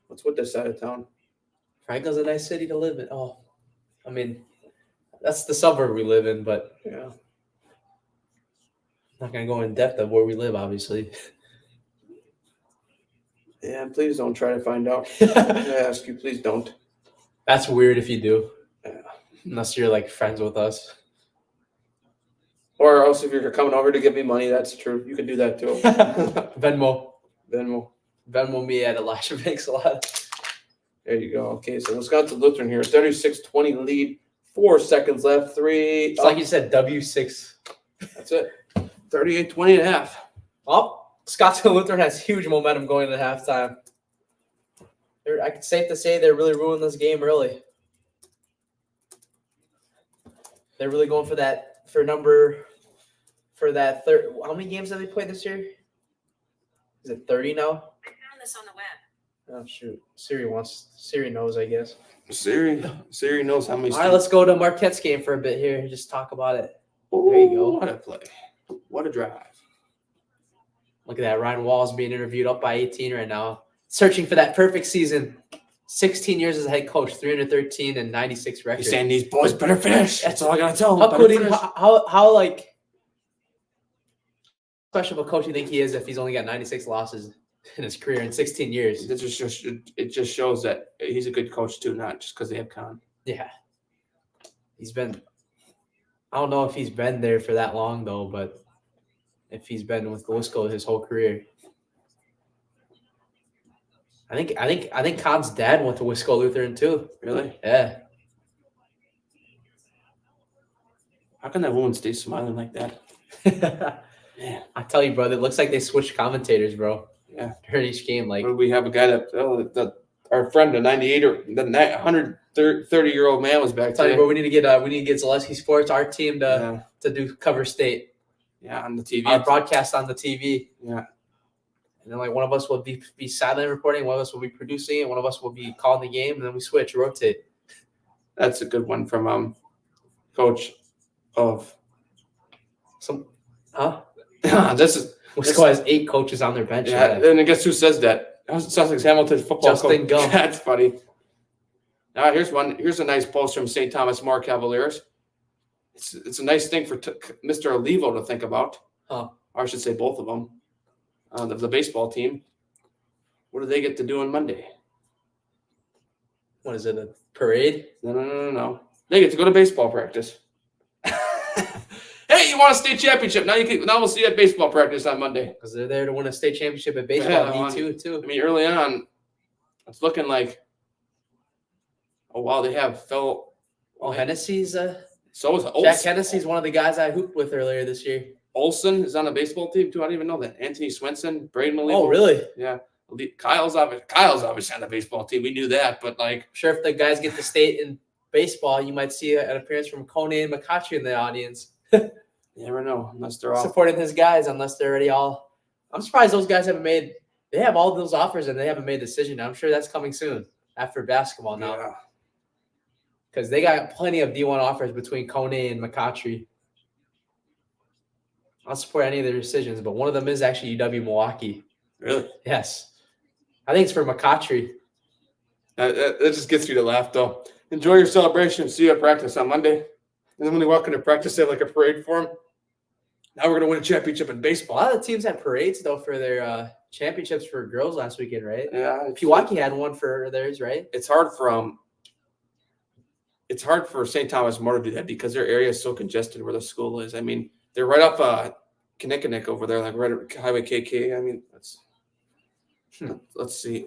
What's with this side of town? Franklin's a nice city to live in. Oh, I mean, that's the suburb we live in, but yeah, I'm not gonna go in depth of where we live, obviously. Yeah, please don't try to find out. I ask you, please don't. That's weird if you do. Yeah. Unless you're friends with us. Or else if you're coming over to give me money, that's true. You can do that too. Venmo me at Elijah Vangsoulatda. There you go. Okay, so Wisconsin Lutheran here. 36-20 lead. 4 seconds left. 3. It's like you said, W6. That's it. 38-20 and a half. Oh, Wisconsin Lutheran has huge momentum going into halftime. It's safe to say they're really ruining this game early. They're really going for that third. How many games have they played this year? Is it 30 now? I found this on the web. Oh shoot. Siri knows, I guess. Siri knows how many. All right, let's go to Marquette's game for a bit here. Just talk about it. Ooh, there you go. What a play. What a drive. Look at that. Ryan Wall's being interviewed up by 18 right now. Searching for that perfect season. 16 years as a head coach, 313 and 96 record. He's saying these boys better finish. That's all I gotta tell them. How special of a coach do you think he is if he's only got 96 losses in his career in 16 years? It just shows that he's a good coach too, not just because they have Con. Yeah. I don't know if he's been there for that long though, but if he's been with Wisco his whole career. I think Con's dad went to Wisco Lutheran too. Really? Yeah. How can that woman stay smiling like that? Man. I tell you, brother, it looks like they switched commentators, bro. Yeah. During each game, we have a guy that our friend, the 98 or the 130-year-old man was back today. You, bro, we need to get Zaleski Sports, our team, to do cover state. Yeah, on the TV. Our broadcast on the TV. Yeah. And then one of us will be sideline reporting, one of us will be producing it, one of us will be calling the game, and then we rotate. That's a good one from coach of some Wisco has 8 coaches on their bench. Yeah, and I guess who says that? Sussex Hamilton football Justin coach. Gum. That's funny. Now here's one. Here's a nice post from St. Thomas More Cavaliers. It's a nice thing for Mr. Olivo to think about. Huh. Or I should say both of them. The baseball team. What do they get to do on Monday? What is it, a parade? No. They get to go to baseball practice. Hey, you want a state championship? Now we'll see you at baseball practice on Monday. Because they're there to win a state championship at baseball. Yeah, Me too. I mean, early on, it's looking like, oh wow, they have Phil. Oh, Hennessy's. So is Olson. Jack Hennessy's one of the guys I hooped with earlier this year. Olson is on a baseball team too. I didn't even know that. Anthony Swenson, Braden Malibu. Oh, really? Yeah. Kyle's obviously on the baseball team. We knew that, but I'm sure if the guys get to state in baseball, you might see an appearance from Kone and McCautry in the audience. You never know unless they're all supporting his guys. Unless they're already all. I'm surprised those guys haven't made. They have all those offers and they haven't made a decision. I'm sure that's coming soon after basketball now. Yeah. Because they got plenty of D1 offers between Kone and McCautry. I'll support any of their decisions, but one of them is actually UW Milwaukee. Really? Yes. I think it's for McCautry. That just gets you to laugh, though. Enjoy your celebration. See you at practice on Monday. And then when they walk into practice, they have a parade for them. Now we're going to win a championship in baseball. A lot of the teams had parades, though, for their championships for girls last weekend, right? Yeah. Pewaukee had one for theirs, right? It's hard for it's hard for St. Thomas More to do that because their area is so congested where the school is. I mean, they're right off Kinnickinnick over there, like right at Highway KK. I mean, let's see.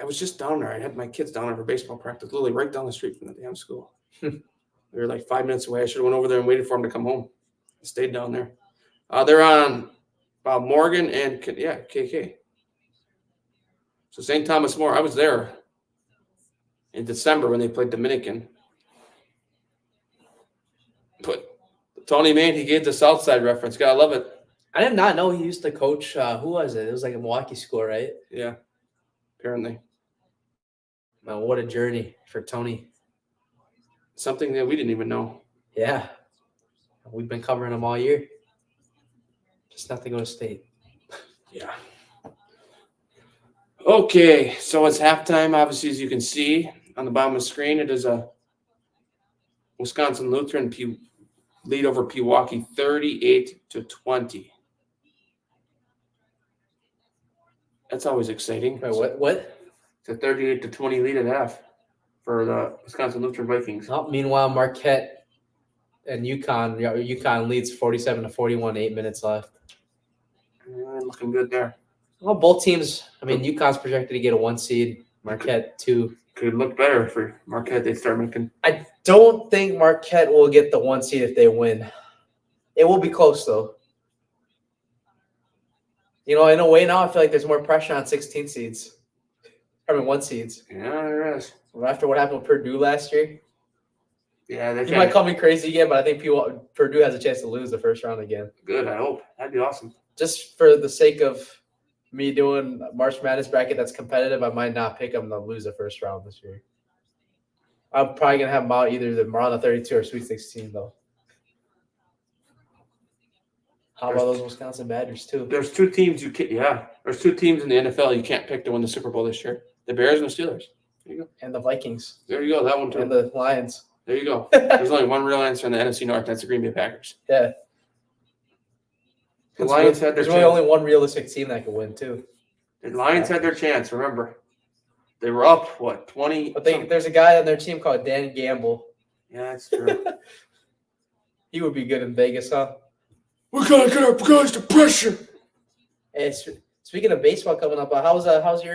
I was just down there. I had my kids down there for baseball practice, literally right down the street from the damn school. We were like 5 minutes away. I should have went over there and waited for them to come home. I stayed down there. They're on Morgan and KK. So St. Thomas More, I was there in December when they played Dominican. But Tony Main, he gave the Southside reference. Gotta love it. I did not know he used to coach. Who was it? It was like a Milwaukee school, right? Yeah, apparently. Man, what a journey for Tony. Something that we didn't even know. Yeah. We've been covering him all year. Just not to go to state. Yeah. Okay, so it's halftime. Obviously, as you can see on the bottom of the screen, it is a Wisconsin Lutheran lead over Pewaukee 38-20. That's always exciting. Wait, what? It's a 38-20 lead at half for the Wisconsin Lutheran Vikings. Oh, meanwhile, Marquette and UConn leads 47-41, 8 minutes left. Looking good there. Well, both teams, I mean, UConn's projected to get a 1 seed, Marquette 2. Could look better for Marquette. They start making. I don't think Marquette will get the 1 seed if they win. It will be close, though. In a way now, I feel like there's more pressure on 16 seeds. 1 seeds. Yeah, there is. After what happened with Purdue last year. Yeah, they You might call me crazy again, but I think Purdue has a chance to lose the first round again. Good, I hope. That'd be awesome. Just for the sake of me doing March Madness bracket that's competitive, I might not pick them to lose the first round this year. I'm probably going to have them out either the round of 32 or Sweet 16, though. How about those Wisconsin Badgers, too? There's 2 teams There's 2 teams in the NFL you can't pick to win the Super Bowl this year. The Bears and the Steelers. There you go. And the Vikings. There you go. That one too. And the Lions. There you go. There's only one real answer in the NFC North. That's the Green Bay Packers. Yeah. The Lions had their There's chance. only one realistic team that could win, too. The Lions had their chance, remember. They were up, 20? But there's a guy on their team called Dan Gamble. Yeah, that's true. He would be good in Vegas, huh? We got to get our guys to pressure. Hey, speaking of baseball coming up, how's your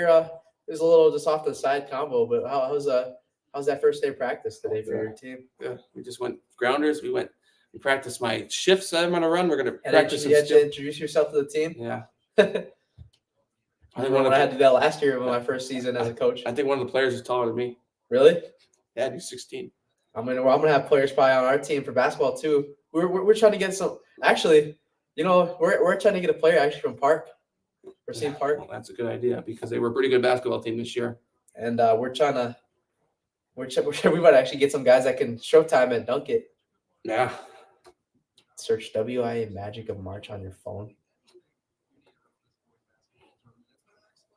it was a little just off the side combo, but how's that first day of practice today for your team? Yeah, we just went grounders. We practiced my shifts that I'm going to run. We're going to And practice. you had to introduce yourself to the team? Yeah. I had to do that last year with my first season as a coach. I think one of the players is taller than me. Really? Yeah, he's 16. I'm gonna have players probably on our team for basketball too. We're trying to get some. Actually, we're trying to get a player actually from Park, Racine Park. Well, that's a good idea because they were a pretty good basketball team this year. And we might actually get some guys that can showtime and dunk it. Yeah. Search WIAA Magic of March on your phone.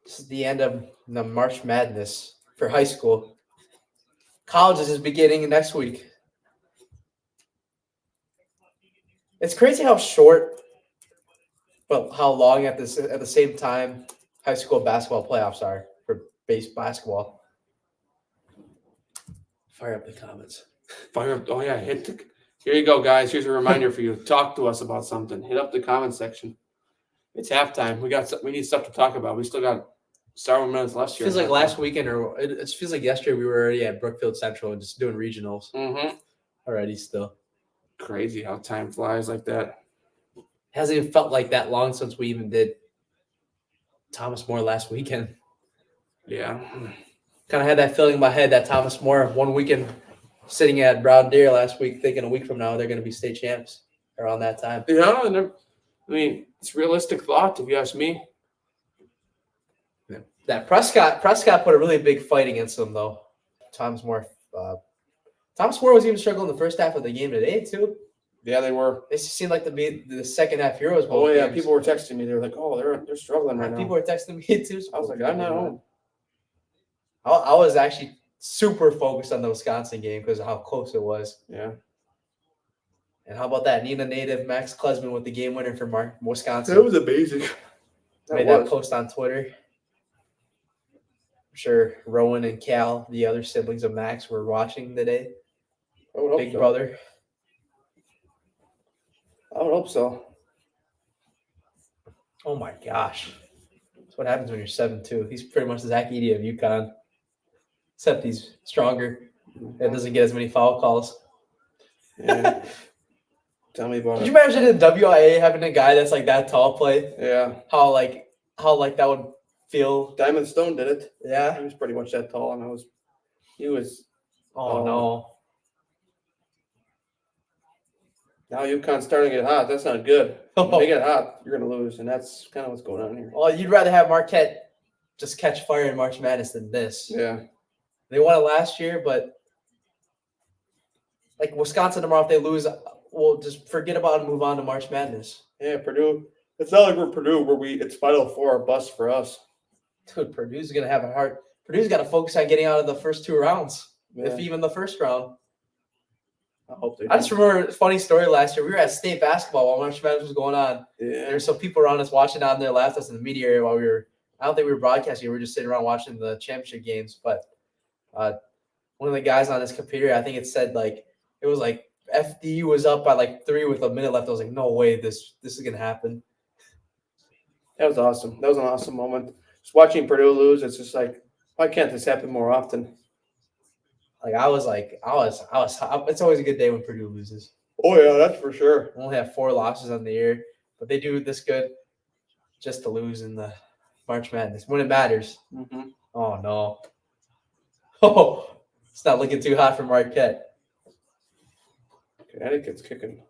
This is the end of the March Madness for high school. Colleges is beginning next week. It's crazy how short, but how long at the same time high school basketball playoffs are for base basketball. Fire up the comments. Fire up. Oh, yeah. Here you go, guys. Here's a reminder for you. Talk to us about something. Hit up the comment section. It's halftime. We need stuff to talk about. We still got several minutes left here. Feels like last weekend, or it feels like yesterday we were already at Brookfield Central and just doing regionals. Mm-hmm. Already still. Crazy how time flies like that. Hasn't even felt like that long since we even did Thomas More last weekend. Yeah. Kind of had that feeling in my head that Thomas More one weekend sitting at Brown Deer last week, thinking a week from now they're going to be state champs around that time. Yeah, it's realistic thought if you ask me. Yeah. That Prescott put a really big fight against them though. Thomas More was even struggling the first half of the game today too. Yeah, they were. It seemed like the second half heroes. Oh yeah, games. people were texting me. They were like, "Oh, they're struggling right now." People were texting me too. I was like, "I'm not home." I was actually super focused on the Wisconsin game because of how close it was. Yeah. And how about that Nina native Max Klesman with the game winner for Wisconsin? That was amazing. Made that post on Twitter. sure Rowan and Cal, the other siblings of Max, were watching today. I would hope Big so. brother. I would hope so. Oh my gosh. That's what happens when you're 7'2". He's pretty much the Zach Edey of UConn. Except he's stronger and doesn't get as many foul calls. Yeah. Tell me about Could it. you imagine in WIAA having a guy that's like that tall play? Yeah. How that would feel? Diamond Stone did it. Yeah. He was pretty much that tall, and he was. Oh no. Now UConn's starting to get hot. That's not good. When they get hot, you're going to lose, and that's kind of what's going on here. Well, you'd rather have Marquette just catch fire in March Madness than this. Yeah. They won it last year, but like Wisconsin tomorrow, if they lose, we'll just forget about it and move on to March Madness. Yeah, Purdue. It's not like we're Purdue where it's Final Four bust for us. Dude, Purdue's gonna have a hard. Purdue's got to focus on getting out of the first 2 rounds, Yeah. if even the first round. I hope they do. I just remember a funny story last year. We were at state basketball while March Madness was going on. Yeah. There's some people around us watching on there, left us in the media area while we were. I don't think we were broadcasting. We were just sitting around watching the championship games. But one of the guys on his computer, I think it said it was like FDU was up by 3 with a minute left. I was like, no way, this is gonna happen. That was awesome. That was an awesome moment. Just watching Purdue lose, it's just like, why can't this happen more often? It's always a good day when Purdue loses. Oh, yeah, that's for sure. We only have 4 losses on the year, but they do this good just to lose in the March Madness when it matters. Mm-hmm. Oh, no. Oh, it's not looking too hot for Marquette. Connecticut's kicking.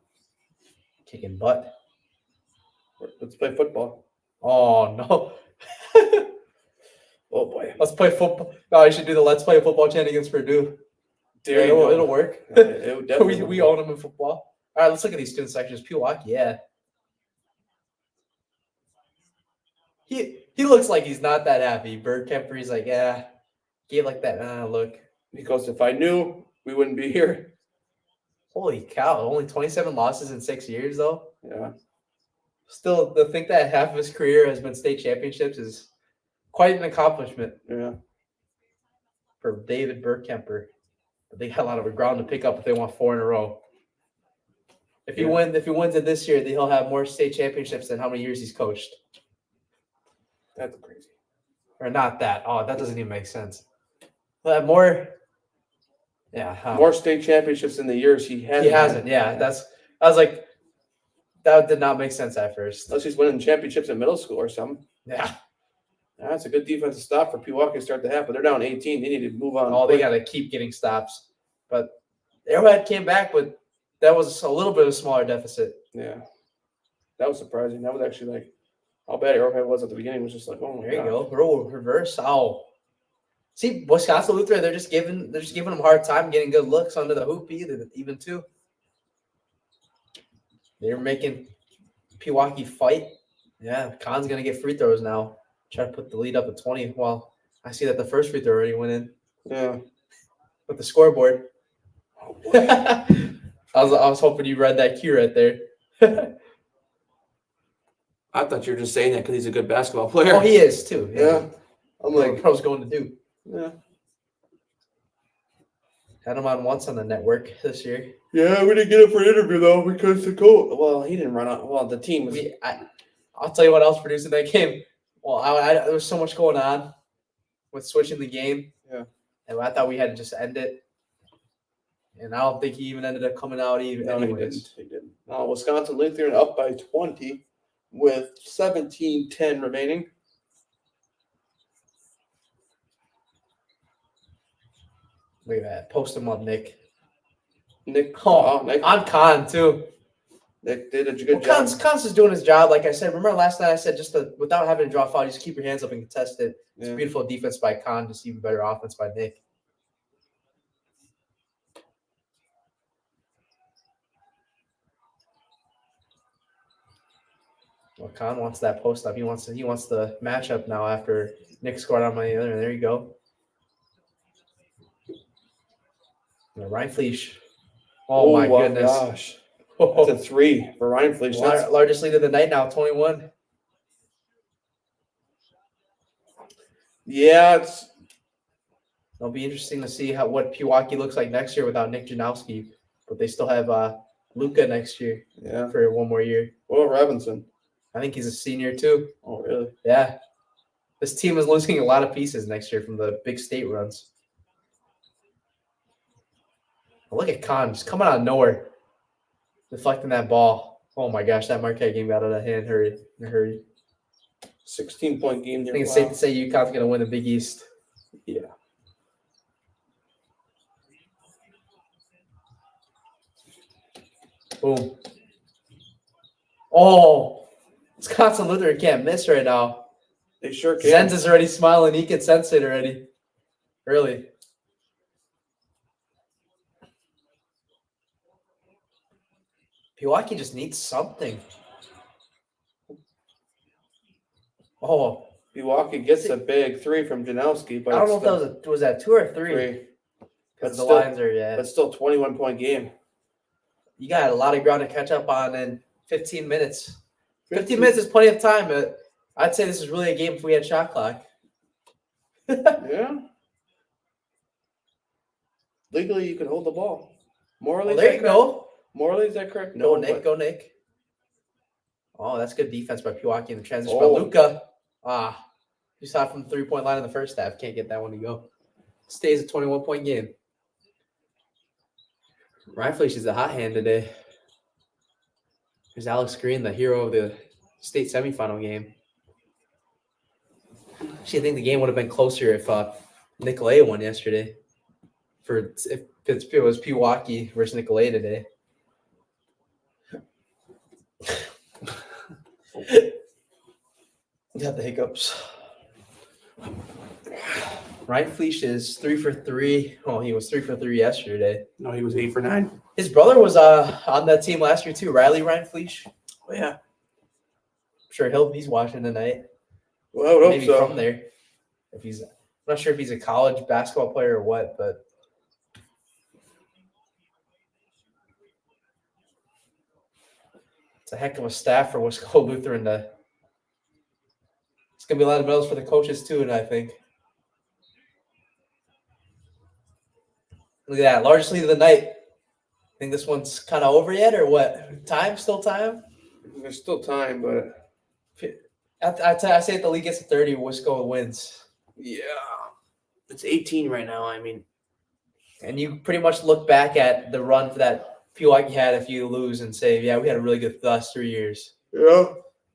Kicking butt. Let's play football. Oh, no. Oh, boy. Let's play football. Oh, you should do the let's play football chant against Purdue. There you go. It'll work. It would definitely we work. own them in football. All right, let's look at these student sections. Pewaukee, yeah. He looks like he's not that happy. Bird Kemper, he's like, yeah. Gave that look. Because if I knew, we wouldn't be here. Holy cow. Only 27 losses in 6 years, though. Yeah. Still, to think that half of his career has been state championships is quite an accomplishment Yeah. for David Burkemper. But they got a lot of ground to pick up if they want 4 in a row. If he wins it this year, then he'll have more state championships than how many years he's coached. That's crazy. Or not that. Oh, that doesn't even make sense. But more. Yeah. More state championships in the years he hasn't. He hasn't. Yeah. I was like, that did not make sense at first. Unless he's winning championships in middle school or something. Yeah. That's a good defensive stop for Pewaukee to start the half, but they're down 18. They need to move on. Oh, they got to keep getting stops. But Arrowhead came back, but that was a little bit of a smaller deficit. Yeah. That was surprising. That was actually how bad Arrowhead was at the beginning. It was just like, oh my There you God. go. Roll reverse. Oh. See, Wisconsin Lutheran, they're just giving them a hard time getting good looks under the hoop even too. They're making Pewaukee fight. Yeah, Khan's gonna get free throws now. Try to put the lead up at 20. Well, I see that the first free throw already went in Yeah. with the scoreboard. Oh, boy. I was hoping you read that cue right there. I thought you were just saying that because he's a good basketball player. Oh, he is too. Yeah. I'm Like like, I was going to do. yeah. Had him on once on the network this year. Yeah, we didn't get him for an interview, though, because the coach. Well, he didn't run out. Well, the team was. I'll tell you what else produced in that game. Well, there was so much going on with switching the game. Yeah. And I thought we had to just end it. And I don't think he even ended up coming out even. No, anyways. he didn't. Wisconsin Lutheran up by 20 with 17-10 remaining. Look at that. Post him up, Nick. Nick. Oh, Nick. on Khan, too. Nick did a good Well, job. Khan's just doing his job. Like I said, remember last night I said without having to draw foul, just keep your hands up and contest it. It's Yeah. beautiful defense by Khan, just even better offense by Nick. Well, Khan wants that post up. He wants the matchup now after Nick scored on my other. There you go. Ryan Fleesh. Oh my goodness. Gosh. That's a 3 for Ryan Fleesh. That's, Largest lead of the night now, 21. yeah, It'll be interesting to see what Pewaukee looks like next year without Nick Janowski. But they still have Luca next year Yeah. for one more year. What about Robinson? I think he's a senior too. Oh, really? Yeah. This team is losing a lot of pieces next year from the big state runs. Look at Khan just coming out of nowhere, deflecting that ball. Oh my gosh, that Marquette game got out of hand. In a hurry. 16-point game I there. think it's safe to say UConn's going to win the Big East. Yeah. Boom. Oh, Wisconsin Lutheran can't miss right now. They sure can. Zenz is already smiling. He can sense it already. Really. Pewaukee just needs something. Oh, Pewaukee gets a big 3 from Janowski, but I don't know if that was that 2 or 3. 3. Because But the still, lines are But still 21-point game. You got a lot of ground to catch up on in 15 minutes. 15 minutes is plenty of time, but I'd say this is really a game if we had shot clock. Yeah. Legally, you can hold the ball. Morally, Well, there you go. Morally, is that correct? Go, No, Nick. but Go, Nick. Oh, that's good defense by Pewaukee in the transition. Oh. By Luca. You saw it from the 3-point line in the first half. Can't get that one to go. Stays a 21-point game. Rifleish is a hot hand today. There's Alex Green, the hero of the state semifinal game. Actually, I think the game would have been closer if Nicolay won yesterday. If it was Pewaukee versus Nicolay today. Got the hiccups. Ryan Fleesh is 3 for 3. Oh, he was 3 for 3 yesterday. no, he was 8 for 9. His brother was on that team last year too. Ryan Fleesh. Oh, yeah. I'm sure he's watching tonight. Well, I would hope Maybe so. from there. I'm not sure if he's a college basketball player or what, but it's a heck of a staff for Wisconsin Lutheran. It's gonna be a lot of medals for the coaches too, and I think. Look at that, largest lead of the night. Think this one's kind of over yet, or what? Still time? There's still time, but I say if the league gets to 30, Wisco wins. yeah. It's 18 right now. I mean, And you pretty much look back at the run that Pewaukee had if you lose and say, yeah, we had a really good last 3 years. yeah.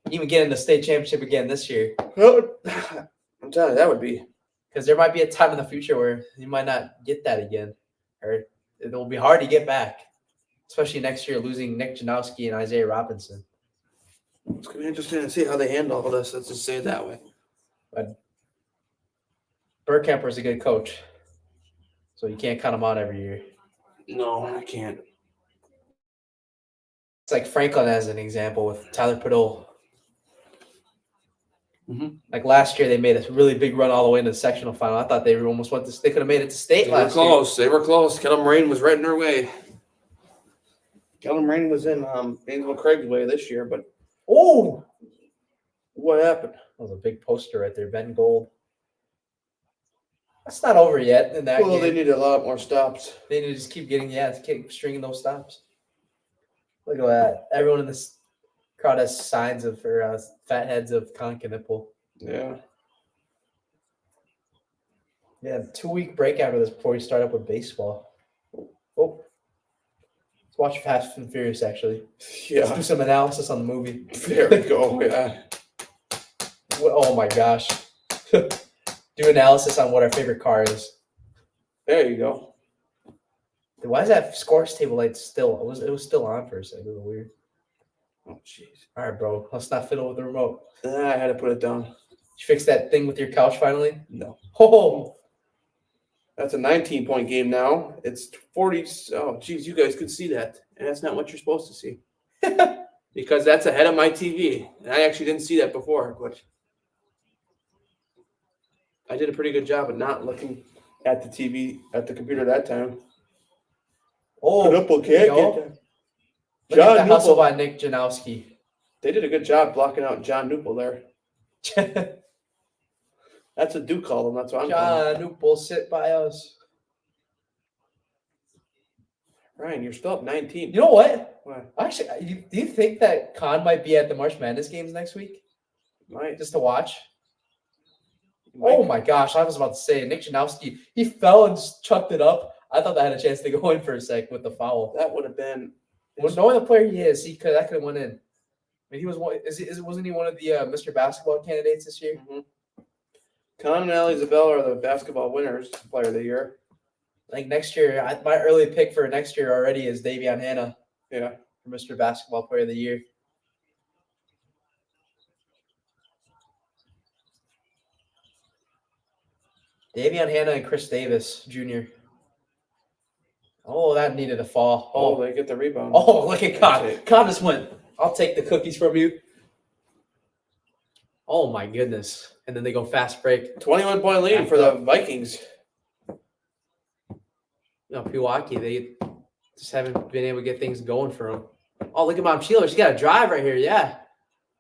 Even get in the state championship again this year. Well, I'm telling you, that would be. Because there might be a time in the future where you might not get that again. Or it will be hard to get back. Especially next year, losing Nick Janowski and Isaiah Robinson. It's going to be interesting to see how they handle all this. Let's just say it that way. But Burkhamper is a good coach. So you can't count him out every year. No, I can't. It's like Franklin as an example with Tyler Podol. Mhm. Like last year, they made a really big run all the way into the sectional final. I thought they almost went to. They could have made it to state They were last year. close. They were close. Kellum Rain was right in their way. Kellum Rain was in Ainsville Craig's way this year, but Oh, what happened? that was a big poster right there. Ben Gold. That's not over yet in that Well, they game. need a lot more stops. They need to just keep keep stringing those stops. Look at that. Everyone in this crowd has signs of or fat heads of Concanipple. Yeah. Yeah, 2-week break after this before we start up with baseball. Oh. Let's watch Fast and Furious, actually. Let's Yeah. do some analysis on the movie. There we go. Yeah. Oh, my gosh. Do analysis on what our favorite car is. There you go. Why is that scores table light still? It was still on for a second. It was weird. Oh, jeez. All right, bro. Let's not fiddle with the remote. I had to put it down. Did you fix that thing with your couch finally? No. Oh, That's a 19-point game now. It's 40. Oh, geez, you guys could see that. And that's not what you're supposed to see. Because that's ahead of my TV. And I actually didn't see that before, but I did a pretty good job of not looking at the TV, at the computer that time. oh. Nipple there you can't go. get that. Look at the John hustle Nipple. by Nick Janowski. They did a good job blocking out John Nupel there. That's what Duke called them. That's what I'm calling them. John Newpol, sit by us. Ryan, you're still up 19. You know what? What? Actually, do you think that Khan might be at the March Madness games next week Might. just to watch? Might. Oh my gosh, I was about to say Nick Janowski, he fell and just chucked it up. I thought that had a chance to go in for a sec with the foul. That would have been. Well, knowing the player he is, that could have went in. I mean, he was one. Wasn't he one of the Mr. Basketball candidates this year? Mm-hmm. Con and Ali Isabella are the basketball winners, player of the year. Like next year, my early pick for next year already is Davion Hannah. Yeah. For Mr. Basketball Player of the Year. Davion Hannah and Chris Davis Jr. Oh, that needed a fall. Oh, they get the rebound. Oh, look at Con. That's it. Con just went, I'll take the cookies from you. Oh, my goodness. And then they go fast break. 21-point lead for the Vikings. No, Pewaukee, they just haven't been able to get things going for them. Oh, look at Mom Sheila. She's got a drive right here. Yeah.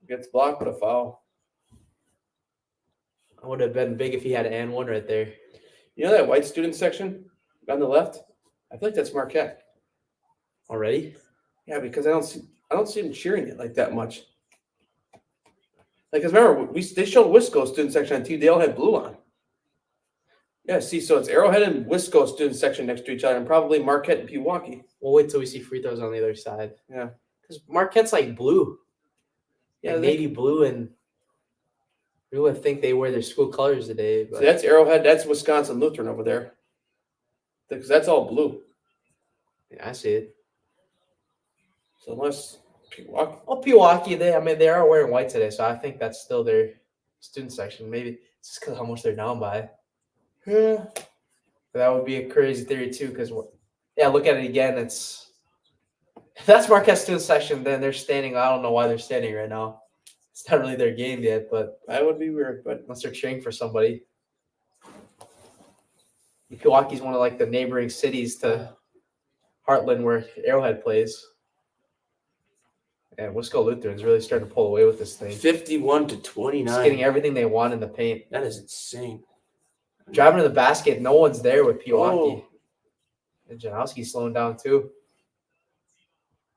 Gets blocked, but a foul. I would have been big if he had an and one right there. You know that white student section on the left? I feel like that's Marquette. Already? Yeah, because I don't see them cheering it like that much. Like, cause remember they showed Wisco student section on TV. They all had blue on. Yeah, see, so it's Arrowhead and Wisco student section next to each other, and probably Marquette and Pewaukee. We'll wait till we see free throws on the other side. Yeah, because Marquette's like blue. yeah, like navy blue, and we would think they wear their school colors today. But so that's Arrowhead. That's Wisconsin Lutheran over there. Because that's all blue. yeah, I see it. So unless Pewaukee. Well, Pewaukee, they are wearing white today, so I think that's still their student section. Maybe it's just because how much they're down by. Yeah. But that would be a crazy theory too, because look at it again. If that's Marquette's student section, then they're standing. I don't know why they're standing right now. It's not really their game yet, but That would be weird, but unless they're cheering for somebody. Pewaukee's one of like the neighboring cities to Heartland where Arrowhead plays. And Wisco Lutheran's really starting to pull away with this thing. 51-29. Just getting everything they want in the paint. That is insane. Driving to the basket, no one's there with Pewaukee. Oh. And Janowski's slowing down too.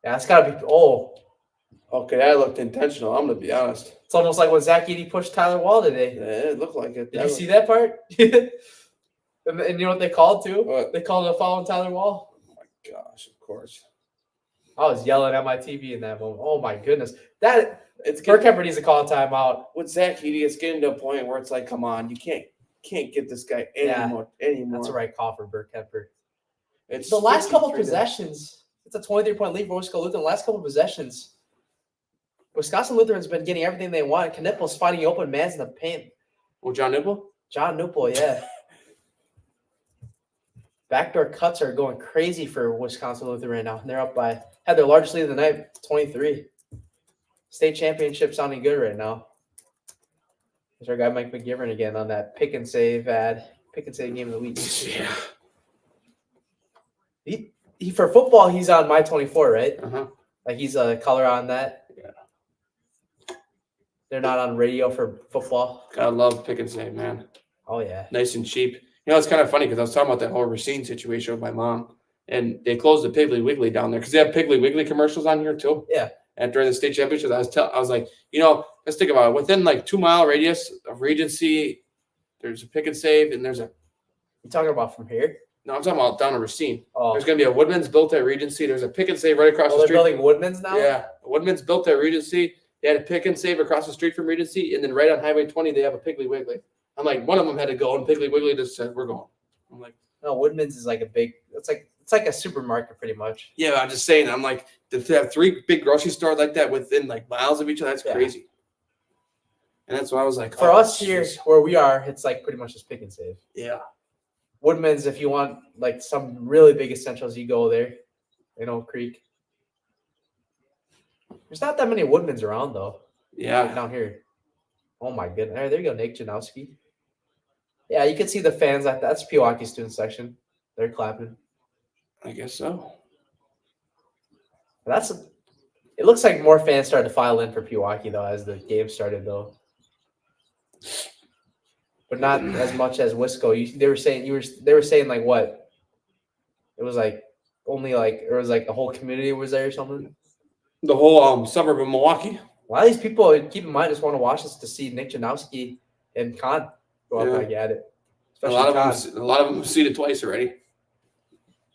Yeah, that's got to be. Oh, Okay, that looked intentional. I'm gonna be honest. it's almost like when Zach Edey pushed Tyler Wall today. Yeah, it looked like it. Did you see that part? And you know what they called too? What? They called it a foul on Tyler Wall. Oh my gosh, of course. I was yelling at my TV in that moment. Oh my goodness, It's Kirk getting, Kemper needs to call a timeout. with Zach Edey, it's getting to a point where it's like, come on, you can't get this guy anymore. That's a right call for Burke Kemper. It's The last couple 53 to- possessions, it's a 23-point lead for Wisco Lutheran. The last couple possessions, Wisconsin Lutheran's been getting everything they want. Knippel's finding open mans in the paint. Oh, John Nipple? John Newpol, yeah. Backdoor cuts are going crazy for Wisconsin Lutheran right now. They're up by, had their largest lead of the night, 23. State championship sounding good right now. There's our guy Mike McGivern again on that pick and save ad. Pick and save game of the week. Yeah. He for football, he's on my 24, right? Uh-huh. Like he's a color on that. Yeah. They're not on radio for football. Gotta love pick and save, man. Oh yeah. Nice and cheap. You know, it's kind of funny because I was talking about that whole Racine situation with my mom, and they closed the Piggly Wiggly down there because they have Piggly Wiggly commercials on here too. Yeah. And during the state championships, I was like, you know, let's think about it. Within like 2 mile radius of Regency, there's a pick and save, and there's a You talking about from here? no, I'm talking about down to Racine. Oh, There's gonna be a Woodman's built at Regency. There's a pick and save right across the they're street. building Woodman's now? Yeah, Woodman's built at Regency. They had a pick and save across the street from Regency, and then right on Highway 20, they have a Piggly Wiggly. I'm like, one of them had to go, and Piggly Wiggly just said, "We're going." I'm like, No, Woodman's is like a big. It's like a supermarket pretty much. yeah, I'm just saying. I'm like, to have 3 big grocery stores like that within like miles of each other, that's Yeah. crazy. And that's why I was like, For oh, us here jeez. where we are, it's like pretty much just pick and save. Yeah, Woodman's, if you want like some really big essentials, you go there in Oak Creek. There's not that many Woodman's around though. yeah. Down here. Oh my goodness. There you go, Nick Janowski. Yeah, you can see the fans. That's Pewaukee student section. They're clapping. I guess so. It looks like more fans started to file in for Pewaukee though as the game started though. but not as much as Wisco. They were saying like what? It was like only like it was like the whole community was there or something. The whole suburb of Milwaukee. A lot of these people, keep in mind, just want to watch this to see Nick Janowski and Khan go up back at it. A Especially lot of them have seen it twice already.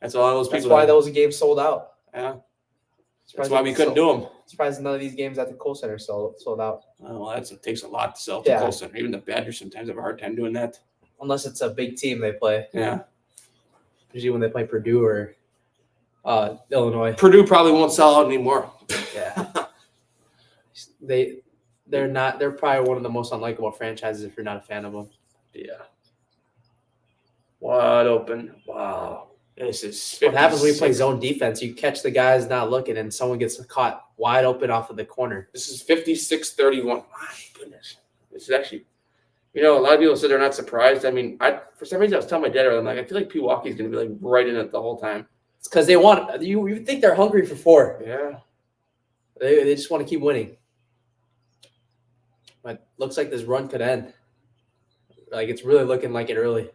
That's a lot of those people. That's why those games sold out. Yeah. That's why we couldn't do them. Surprised none of these games at the Kohl Center sold out. Well, it takes a lot to sell at the Kohl Center. Even the Badgers sometimes have a hard time doing that. Unless it's a big team they play. Yeah. Usually when they play Purdue or Illinois. Purdue probably won't sell out anymore. Yeah. They're probably one of the most unlikable franchises if you're not a fan of them. Yeah. Wide open. Wow. This is 56. What happens when you play zone defense? You catch the guys not looking and someone gets caught wide open off of the corner. This is 56-31. My goodness. This is actually, a lot of people said they're not surprised. I mean, for some reason I was telling my dad, I'm like, I feel like Pewaukee is going to be like right in it the whole time. It's because they want you think they're hungry for 4. Yeah. They just want to keep winning. But looks like this run could end. Like it's really looking like it early.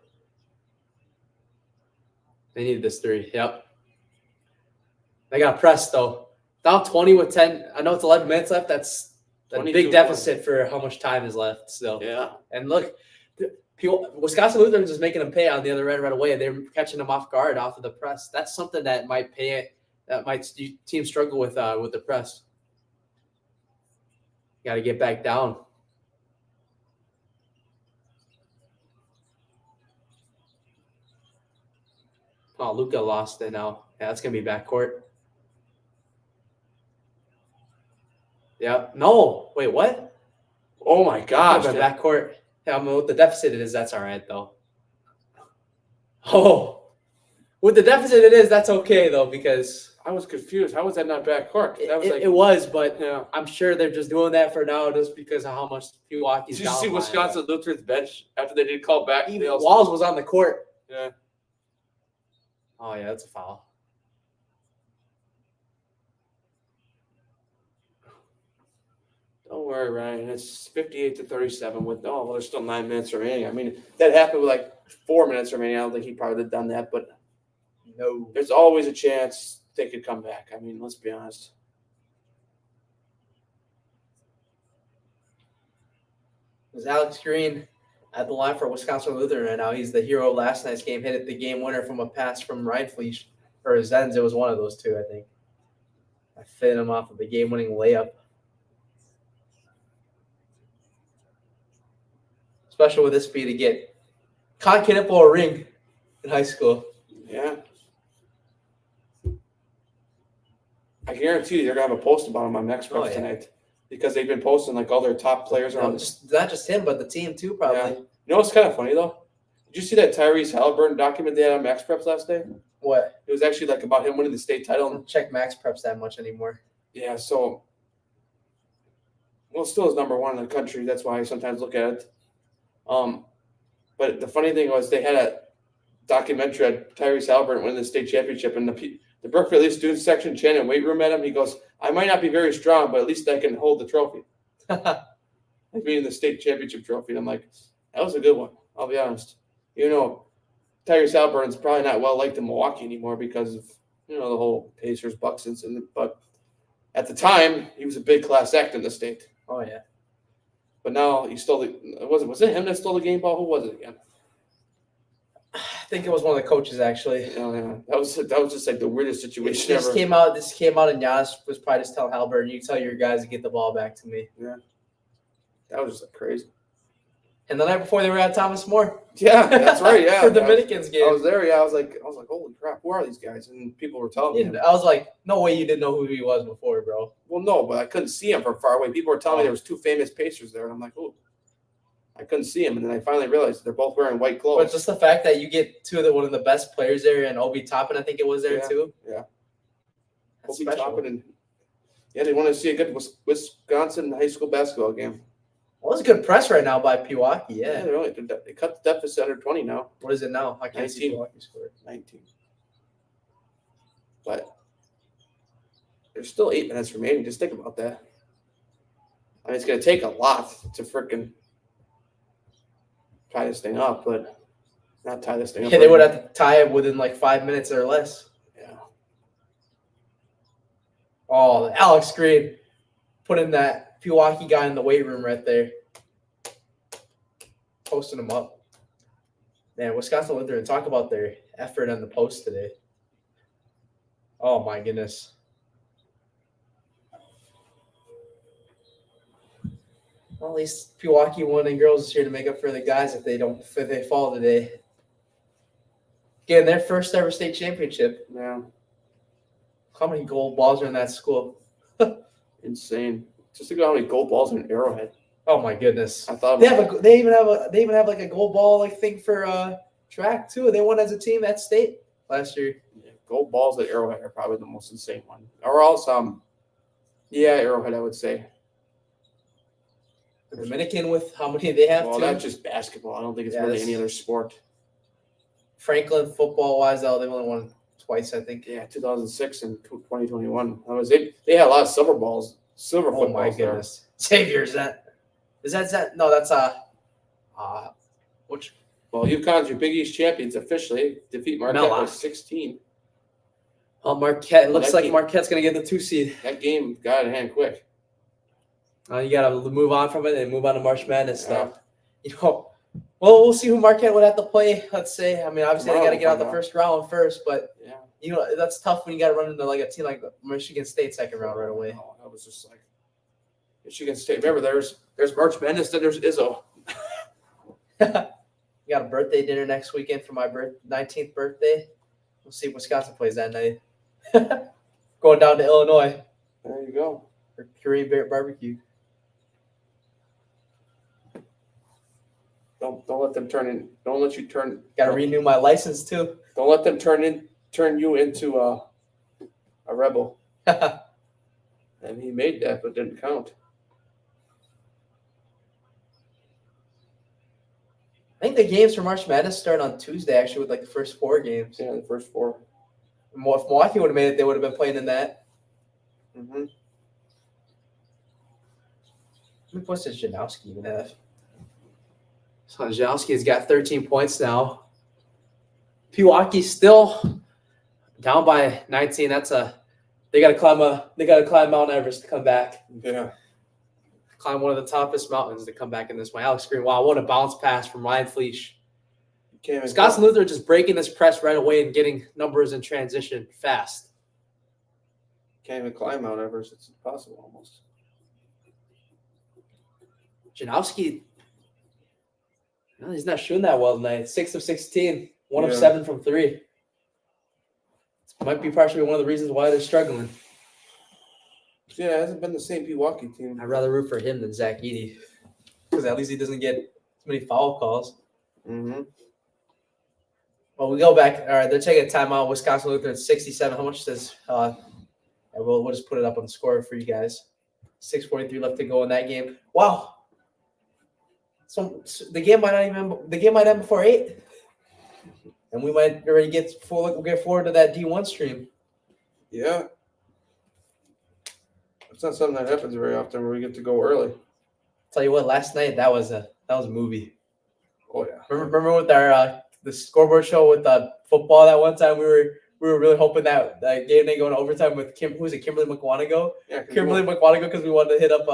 They needed this 3. Yep. They got pressed though. Down 20 with 10. I know it's 11 minutes left. That's a big deficit for how much time is left still. Yeah. And look, Wisconsin Lutheran is making them pay on the other end right away. They're catching them off guard off of the press. That's something that might pay it. That might team struggle with the press. Got to get back down. Oh, Luca lost it now. Yeah, that's going to be backcourt. Yeah. No. Wait, what? Oh, my gosh. Backcourt. Yeah, I mean, with the deficit it is, that's all right, though. Oh. With the deficit it is, that's okay, though, because I was confused. How was that not backcourt? It was, but yeah. I'm sure they're just doing that for now just because of how much Pewaukee's down. Did you see Wisconsin Lutheran's bench after they did call back? Walls was on the court. Yeah. Oh, yeah, that's a foul. Don't worry, Ryan. It's 58-37 with there's still 9 minutes remaining. I mean, that happened with like 4 minutes remaining. I don't think he probably would have done that, but no. There's always a chance they could come back. I mean, let's be honest. There's Alex Green at the line for Wisconsin Lutheran right now. He's the hero of last night's game. Hit it the game winner from a pass from Ryan Fleesh or Zenz. It was one of those two, I think. I fit him off of the game-winning layup. Especially with this speed to get Con Kinnipple a ring in high school. Yeah. I guarantee you they're going to have a post about him on Next Preps tonight because they've been posting like all their top players around. Not just him, but the team too, probably. Yeah. You know what's kind of funny, though? Did you see that Tyrese Halliburton document they had on Max Preps last day? What? It was actually like about him winning the state title. I don't check Max Preps that much anymore. Yeah, so still is number 1 in the country. That's why I sometimes look at it. But the funny thing was they had a documentary on Tyrese Halliburton winning the state championship, and the Brookfield East student section chanted weight room at him. He goes, "I might not be very strong, but at least I can hold the trophy." Like being the state championship trophy. And I'm like, that was a good one. I'll be honest. Tyrese Halliburton's probably not well liked in Milwaukee anymore because of the whole Pacers Bucks incident. But at the time, he was a big class act in the state. Oh yeah. But now he stole was it him that stole the game ball? Who was it again? I think it was one of the coaches actually. Yeah. That was just like the weirdest situation ever. This came out and Giannis was probably just telling Halliburton, you tell your guys to get the ball back to me. Yeah. That was just like crazy. And the night before they were at Thomas More. Yeah, that's right. Yeah. For the Dominicans game. I was there, yeah. I was like, holy crap, who are these guys? And people were telling me. I was like, no way you didn't know who he was before, bro. Well, no, but I couldn't see him from far away. People were telling me there was 2 famous Pacers there, and I'm like, oh. I couldn't see him, and then I finally realized they're both wearing white clothes. But just the fact that you get one of the best players there, and Obi Toppin, I think it was there too. Yeah. That's Obi special. Toppin, and they want to see a good Wisconsin high school basketball game. Well, it's a good press right now by Pewaukee, yeah. They cut the deficit under 20 now. What is it now? I can't see 19. Pewaukee scored. 19. But there's still 8 minutes remaining. Just think about that. I mean, it's going to take a lot to frickin' tie this thing up, but not tie this thing up. Yeah, they would have to tie it within like 5 minutes or less. Yeah. Oh, Alex Green putting that Pewaukee guy in the weight room right there. Posting him up. Man, Wisconsin Lutheran, talk about their effort on the post today. Oh, my goodness. Well, at least Pewaukee won and girls is here to make up for the guys if they fall today. Getting their first ever state championship. Yeah. How many gold balls are in that school? Insane. Just think about how many gold balls in Arrowhead. Oh my goodness! I thought They even have like a gold ball like thing for track too. They won as a team at state last year. yeah, gold balls at Arrowhead are probably the most insane one. Or else, Arrowhead, I would say. The Dominican with how many they have? Well, Two? that's just basketball. I don't think it's really any other sport. Franklin football wise, though, they've only won twice, I think. Yeah, 2006 and 2021. That was it. They had a lot of silver balls. Silver Oh my footballs there. goodness! Xavier, is that no? That's which Well, UConn's your Big East champions officially. Defeat Marquette by Mellock. 16. Marquette. It Well, looks that like game- Marquette's gonna get the 2 seed. That game got out of hand quick. You gotta move on from it and move on to March Madness stuff. Yeah. Well, we'll see who Marquette would have to play. Let's say. I mean, obviously Tomorrow they got to get out we'll the find first round first, but Yeah. that's tough when you got to run into like a team like Michigan State second round right away. No, that was just like Michigan State. Remember, there's March Madness, then there's Izzo. We got a birthday dinner next weekend for my 19th birthday. We'll see if Wisconsin plays that night. Going down to Illinois There you go. for Korean Bear Barbecue. Don't let them turn in. Don't let you turn. Got to renew my license too. Don't let them turn you into a rebel. And he made that, but didn't count. I think the games for March Madness start on Tuesday, actually, with like the first 4 games. Yeah, the first 4. If Milwaukee would have made it, they would have been playing in that. Mm-hmm. How many points does Janowski even have? So Janowski has got 13 points now. Pewaukee still down by 19. They got to climb Mount Everest to come back. Yeah. Climb one of the toughest mountains to come back in this one. Alex Green, wow, what a bounce pass from Ryan Fleesh. Wisconsin Lutheran just breaking this press right away and getting numbers in transition fast. Can't even climb Mount Everest. It's impossible almost. Janowski, he's not shooting that well tonight. 6 of 16, 1 of Yeah. 7 from 3. Might be partially one of the reasons why they're struggling. Yeah, it hasn't been the same Pewaukee team. I'd rather root for him than Zach Eady because at least he doesn't get too many foul calls. Mm-hmm. Well, we go back. All right, they're taking a timeout. Wisconsin Lutheran 67. How much does we'll just put it up on the score for you guys. 6:43 left to go in that game. Wow. So the game might end before 8. And we might already get forward to that D1 stream. Yeah. It's not something that happens very often where we get to go early. Tell you what, last night that was a movie. Oh yeah. Remember with our the scoreboard show with football that one time we were really hoping that game didn't go into overtime with Kimberly McWanago. Yeah. Kimberly McWanago because we wanted to hit up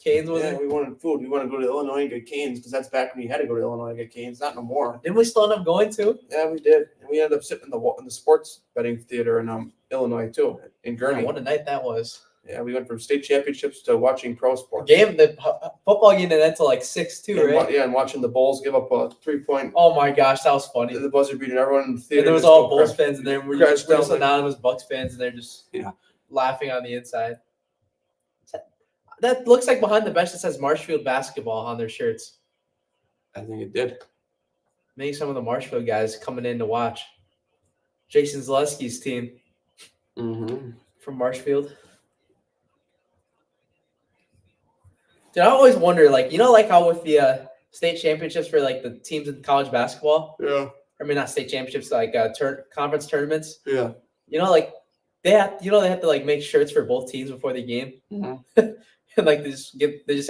Canes with Yeah, it. we wanted food. We want to go to Illinois and get Canes because that's back when you had to go to Illinois and get Canes. Not no more. Didn't we still end up going to? Yeah, we did, and we ended up sitting in the sports betting theater in Illinois too, in Gurney. What a night that was. Yeah, we went from state championships to watching pro sports. The football game didn't end until like 6-2, right? Yeah, and watching the Bulls give up a 3-point. Oh my gosh, that was funny. The buzzer beating everyone in the theater. And there was just all go Bulls crazy. fans, and then we're Crash just down, like- anonymous Bucks fans, and they're just Yeah. laughing on the inside. That looks like behind the bench that says Marshfield basketball on their shirts. I think it did. Maybe some of the Marshfield guys coming in to watch. Jason Zaleski's team Mm-hmm. from Marshfield. Dude, I always wonder, like how with the state championships for like the teams in college basketball. Yeah. I mean, not state championships, like conference tournaments. Yeah. Like they have to like make shirts for both teams before the game, Mm-hmm. and like they just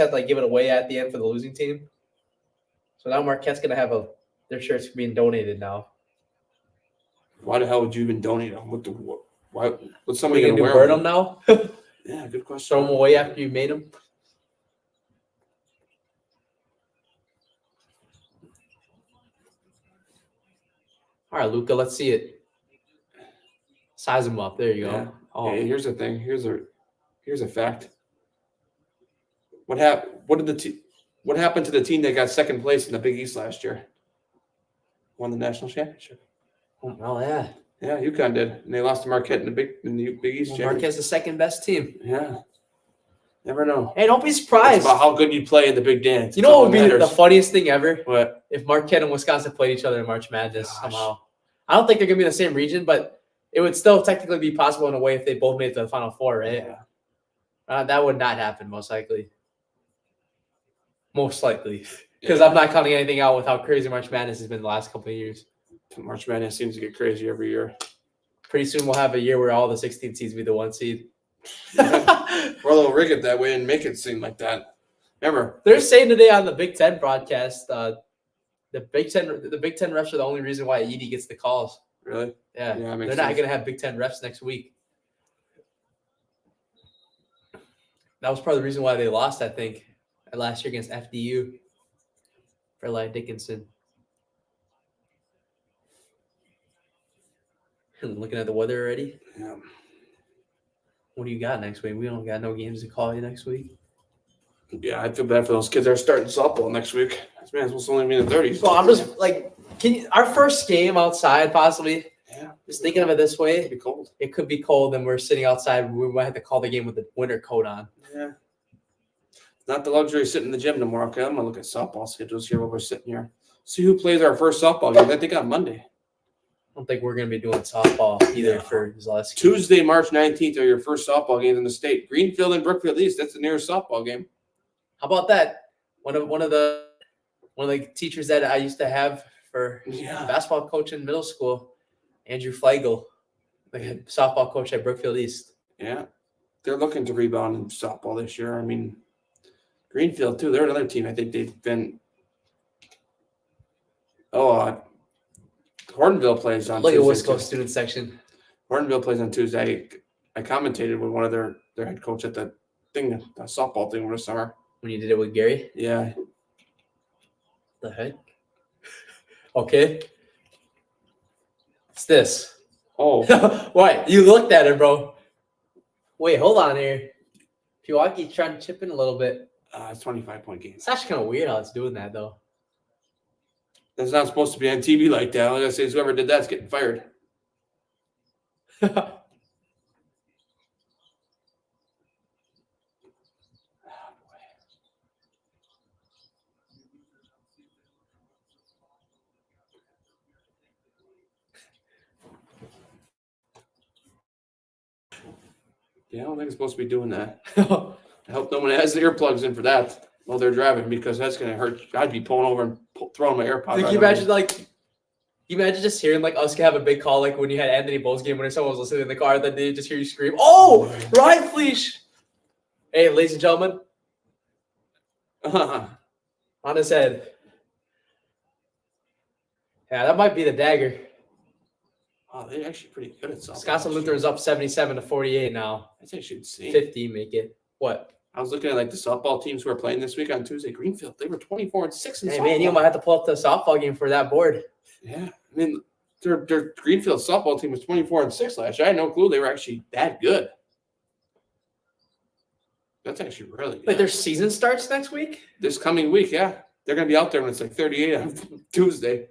have to like give it away at the end for the losing team. So now Marquette's gonna have their shirts being donated now. Why the hell would you even donate them? Why? What's What are somebody you gonna gonna do? wear Burn them now? Yeah, good question. Throw them away after you made them? All right, Luca, let's see it. Size them up. There you go. Yeah. Oh, Hey, here's the thing. Here's a fact. What happened? What happened to the team that got second place in the Big East last year? Won the national championship. oh yeah. Yeah, UConn did, and they lost to Marquette in the Big East championship. Marquette's the second best team. Yeah, never know. Hey, don't be It's surprised. about how good you play in the Big Dance. You know what would be the funniest thing ever? What? If Marquette and Wisconsin played each other in March Madness Gosh. somehow. I don't think they're gonna be in the same region, but it would still technically be possible in a way if they both made it to the Final Four, right? Yeah. That would not happen, most likely. Most likely, because I'm not counting anything out with how crazy March Madness has been the last couple of years. March Madness seems to get crazy every year. Pretty soon we'll have a year where all the 16 seeds be the 1 seed. Yeah. Or they'll rig it that way and make it seem like that. Remember, They're saying today on the Big Ten broadcast, the Big Ten refs are the only reason why Edey gets the calls. really? Yeah, Yeah, it makes they're not sense. going to have Big Ten refs next week. That was part of the reason why they lost, I think, last year against FDU for Eli Dickinson. Looking at the weather already. Yeah. What do you got next week? We don't got no games to call you next week. Yeah, I feel bad for those kids that are starting softball next week. This man's supposed to only be in the 30s. Well, I'm just like, our first game outside possibly? Yeah, Just thinking of it this way, it'd be cold. it could be cold and we're sitting outside. We might have to call the game with a winter coat on. Yeah. It's not the luxury of sitting in the gym no more. Okay, I'm gonna look at softball schedules here while we're sitting here. See who plays our first softball game. I think on Monday. I don't think we're going to be doing softball either for Zaleski. Tuesday, March 19th are your first softball games in the state. Greenfield and Brookfield East. That's the nearest softball game. How about that? One of the teachers that I used to have for basketball coach in middle school, Andrew Flegel, the softball coach at Brookfield East. Yeah. They're looking to rebound in softball this year. I mean, Greenfield, too. They're another team. I think they've been Hortonville plays on Look Tuesday. at West too. Coast student section. Hortonville plays on Tuesday. I commentated with one of their head coach at the softball thing over the summer. When you did it with Gary? Yeah. The heck? Okay. It's this. Oh, What? You looked at it, bro. Wait, hold on here. Pewaukee trying to chip in a little bit. it's 25-point game. It's actually kind of weird how it's doing that, though. That's not supposed to be on TV like that. Like I say, whoever did that's getting fired. Yeah, I don't think it's supposed to be doing that. I hope no one has the earplugs in for that while they're driving because that's going to hurt. I'd be pulling over and throwing my AirPods. Can you imagine just hearing us have a big call like when you had Anthony Bowles game when someone was listening in the car, then they just hear you scream, "Oh, Ryan Fleesh!" Hey, ladies and gentlemen, on his head. Yeah, that might be the dagger. Oh, they're actually pretty good at softball. Wisconsin Lutheran's up 77-48 now. That's actually insane. 50 make it. What? I was looking at the softball teams who are playing this week on Tuesday. Greenfield, they were 24-6 in Hey softball. man, you might have to pull up the softball game for that board. Yeah, I mean, their Greenfield softball team was 24-6 last year. I had no clue they were actually that good. That's actually really good. Wait, their season starts next week? This coming week, yeah. They're going to be out there when it's 38 on Tuesday.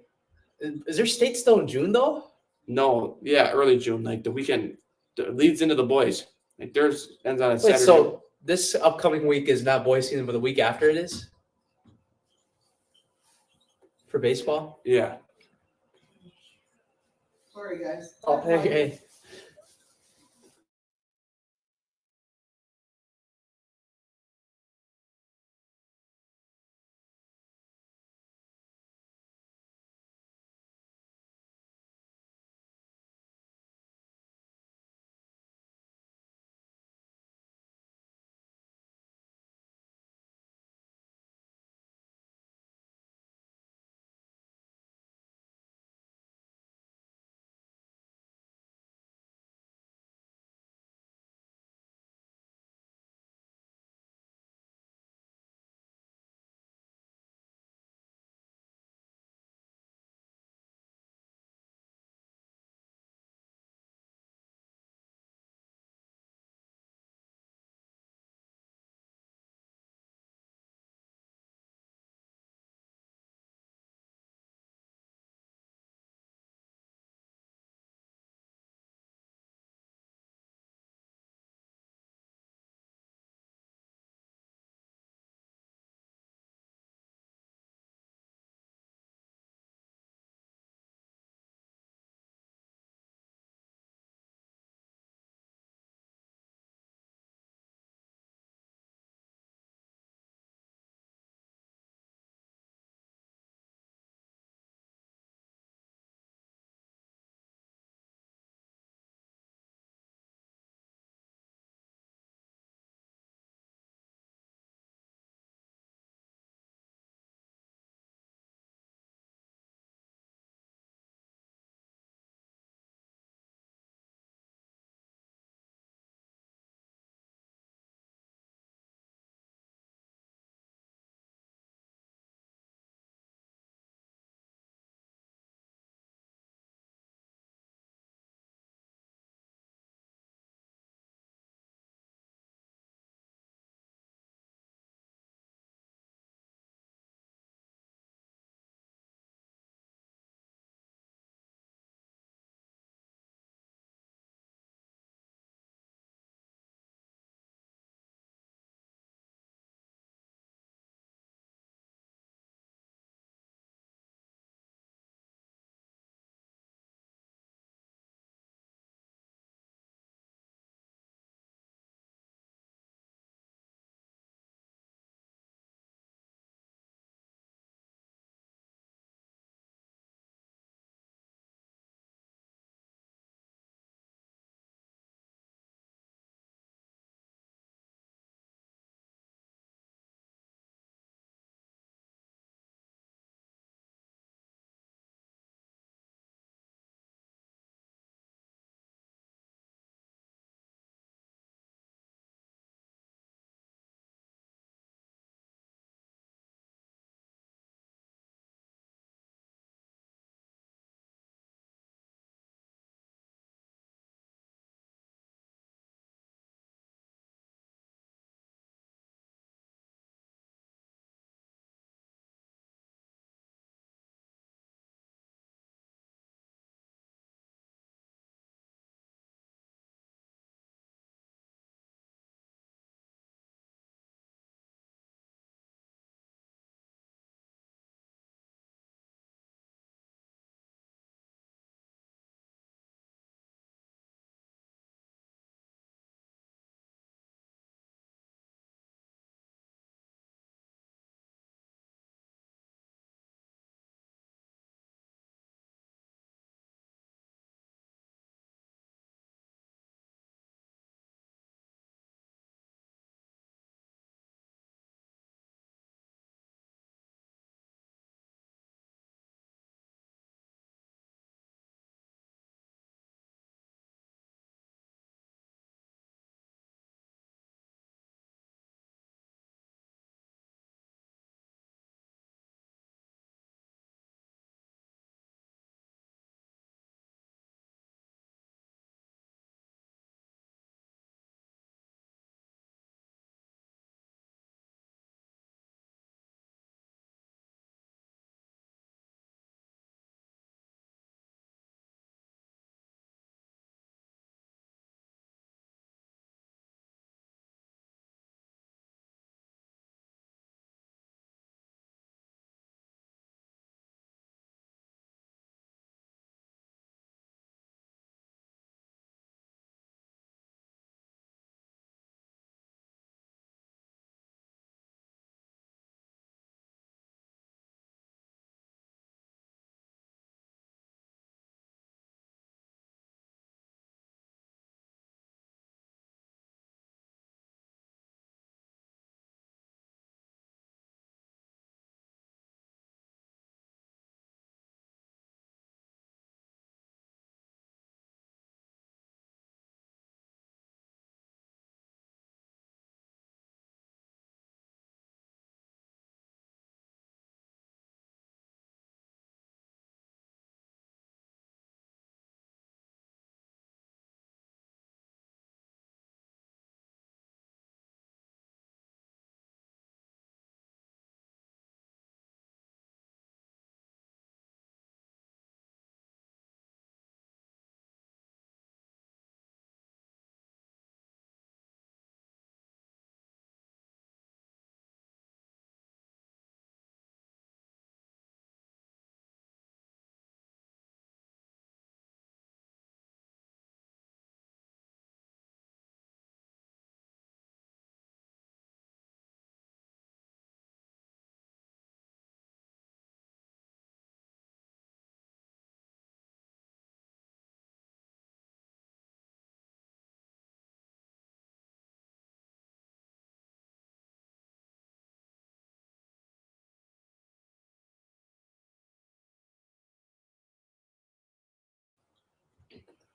Is their state still in June though? No, yeah, early June, the weekend leads into the boys. Theirs ends on a Wait, Saturday. so this upcoming week is not boys season, but the week after it is? For baseball? Yeah. Sorry, guys. Oh, hey.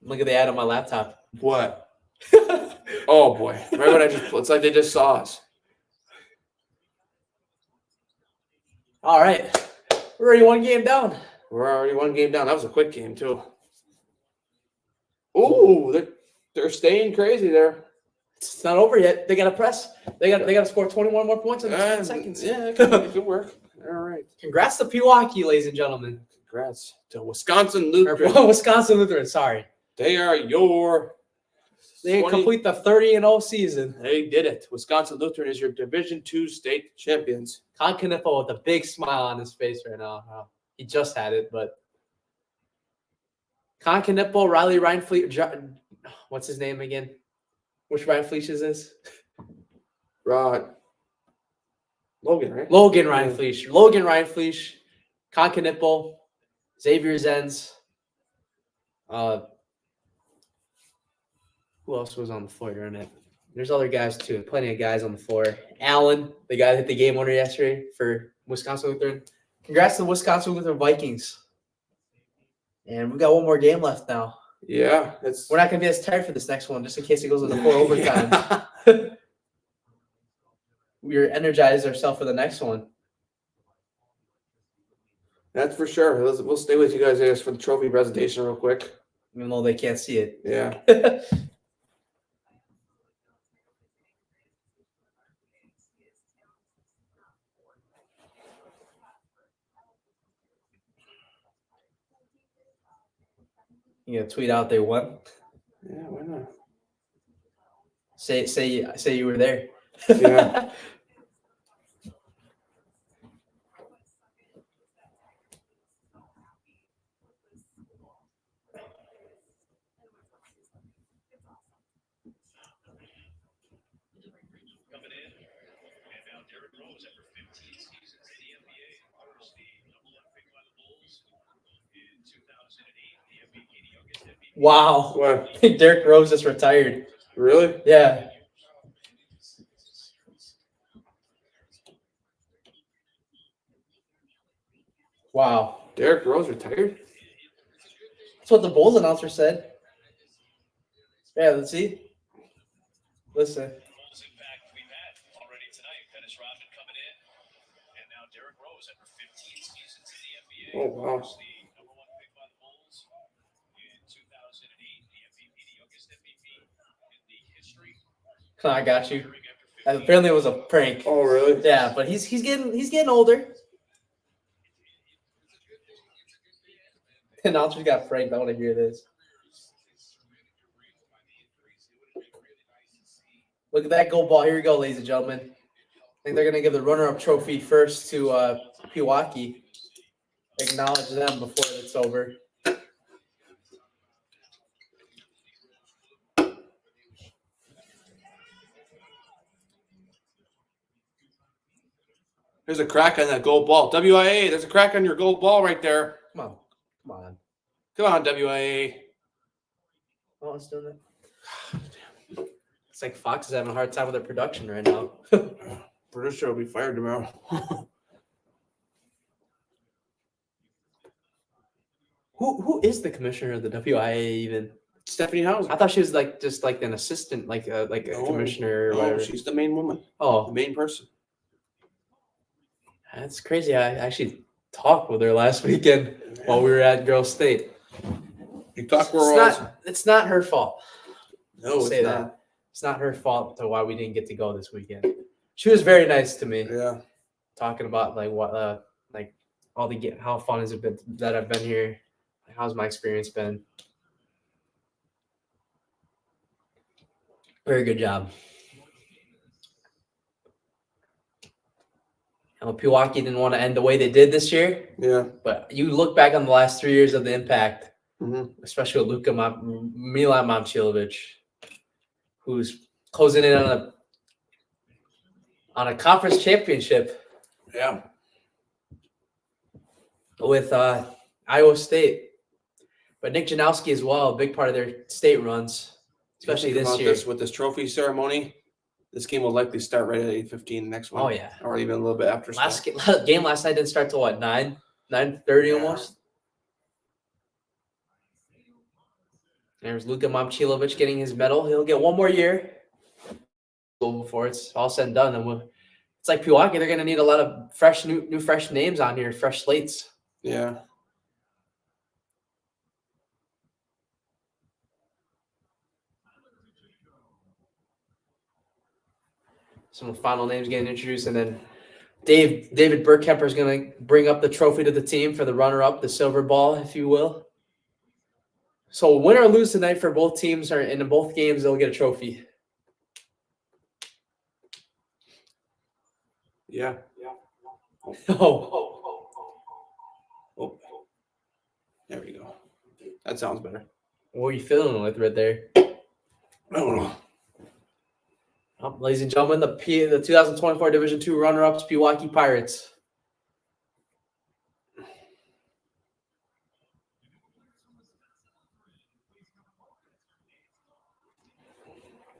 Look at the ad on my laptop. What? Oh boy! Right when it's like they just saw us. All right, we're already one game down. We're already one game down. That was a quick game too. Ooh, they're staying crazy there. It's not over yet. They got to press. They got to score 21 more points in 10 seconds. Yeah, good work. All right. Congrats to Pewaukee, ladies and gentlemen. Congrats to Wisconsin Or, Lutheran. Wisconsin Lutheran. Sorry, They are your. they complete the 30-0 season. They did it. Wisconsin Lutheran is your Division II state champions. Con Knipple with a big smile on his face right now. He just had it, but Con Knipple, Riley Reinfleet, what's his name again? Which Reinfleet is this? Logan, right? Logan Reinfleet, Con Knipple, Xavier Zenz. Who else was on the floor during it? There's other guys too. Plenty of guys on the floor. Allen, the guy that hit the game winner yesterday for Wisconsin Lutheran. Congrats to the Wisconsin Lutheran Vikings. And we've got one more game left now. Yeah, We're not going to be as tired for this next one, just in case it goes into 4 overtime. We're energized ourselves for the next one. That's for sure. We'll stay with you guys, I guess, for the trophy presentation real quick. Even though they can't see it. Yeah. You gonna tweet out they won? Yeah, why not? Say you were there. Yeah. Wow. What? Derrick Rose just retired. Really? Yeah. Wow. Derrick Rose retired? That's what the Bulls announcer said. Yeah, let's see. Listen. Oh, wow. I got you. And apparently it was a prank. Oh, really? Yeah, but he's getting older. The announcer got pranked. I want to hear this. Look at that goal ball. Here we go, ladies and gentlemen. I think they're going to give the runner-up trophy first to Pewaukee. Acknowledge them before it's over. There's a crack on that gold ball. WIAA, there's a crack on your gold ball right there. Come on. Come on, WIAA. Oh, it's doing it. It's like Fox is having a hard time with their production right now. Producer will be fired tomorrow. Who is the commissioner of the WIAA even? Stephanie Hauser. I thought she was just like an assistant, like a commissioner or whatever. She's the main woman. The Oh, main person. that's crazy. I actually talked with her last weekend while we were at Girls State. You talk where It's not her fault. No, it's Say not. that. It's not her fault to why we didn't get to go this weekend. She was very nice to me, Yeah. talking about like what like all the how fun has it been that I've been here. Like, how's my experience been? Very good job. Pewaukee didn't want to end the way they did this year, Yeah. but you look back on the last 3 years of the Impact, Mm-hmm. especially with Milan Momcilovic, who's closing in on a conference championship Yeah. with Iowa State. But Nick Janowski as well, a big part of their state runs, especially this year. With this trophy ceremony, this game will likely start right at 8:15 next one. Oh, yeah. Or even a little bit after. Game last night didn't start till what, 9:30 Yeah. almost? There's Luka Momcilovic getting his medal. He'll get one more year before it's all said and done. And it's like Pewaukee. They're going to need a lot of fresh, new fresh names on here, fresh slates. Yeah. Some final names getting introduced, and then David Burkemper is going to bring up the trophy to the team for the runner-up, the silver ball, if you will. So win or lose tonight for both teams, or in both games, they'll get a trophy. Yeah. Oh, Oh. There we go. That sounds better. what are you feeling with right there? I don't know. Ladies and gentlemen, the 2024 Division II runner-ups, Pewaukee Pirates.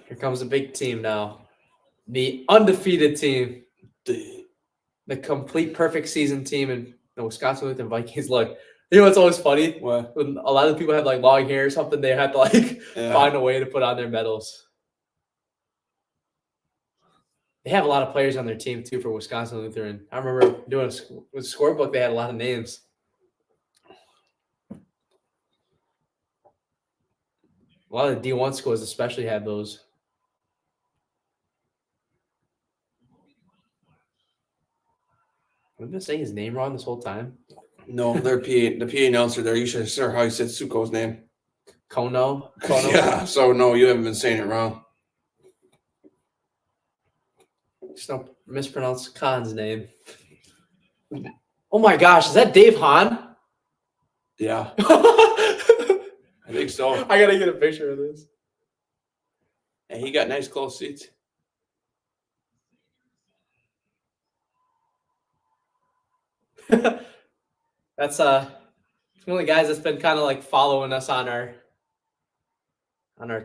Here comes the big team now. The undefeated team. The complete perfect season team, and the Wisconsin Lutheran Vikings. Look, you know what's always funny? What? When a lot of people have like long hair or something, they have to find a way to put on their medals. They have a lot of players on their team too for Wisconsin Lutheran. I remember doing with scorebook, they had a lot of names. A lot of the D1 schools especially had those. Have I been saying his name wrong this whole time? No, the PA announcer there. You should have heard how he said Suko's name. Kono? Yeah, so no, you haven't been saying it wrong. Just don't mispronounce Khan's name. Oh my gosh, is that Dave Hahn? Yeah, I think so. I gotta get a picture of this. And he got nice close seats. That's one of the guys that's been kind of like following us on our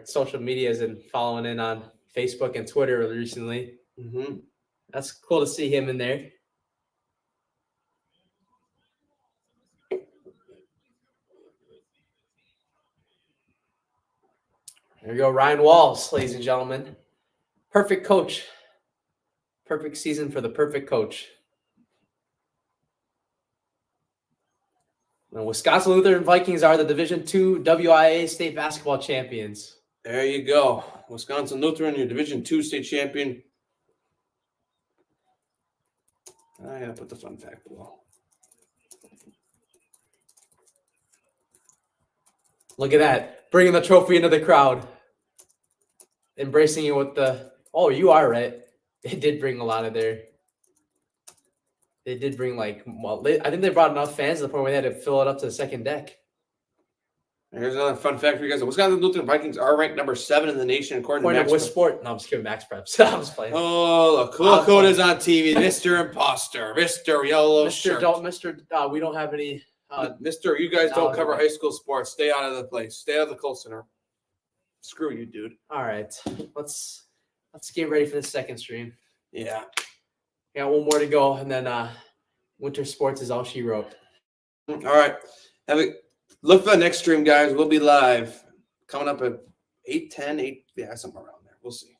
social medias and following in on Facebook and Twitter recently. Mm-hmm. That's cool to see him in there. There we go, Ryan Walls, ladies and gentlemen. Perfect coach. Perfect season for the perfect coach. The Wisconsin Lutheran Vikings are the Division II WIAA state basketball champions. There you go. Wisconsin Lutheran, your Division II state champion. I gotta put the fun fact below. Look at that. Bringing the trophy into the crowd. Embracing it with the... Oh, you are right. They did bring a lot of their... They did bring I think they brought enough fans to the point where they had to fill it up to the second deck. And here's another fun fact for you guys. The Wisconsin Lutheran Vikings are ranked number 7 in the nation according to Max With Preps. sport. No, I'm just kidding. Max Preps. I was playing. Oh, look who it is on TV. Mr. Imposter. Mr. Yellow Shirt. We don't have any... Mr. You guys don't no, cover no. high school sports. Stay out of the place. Stay out of the close center. Screw you, dude. All right. Let's get ready for the second stream. Yeah. Got one more to go, and then winter sports is all she wrote. All right. Look for the next stream, guys. We'll be live coming up at 8:10, somewhere around there. We'll see.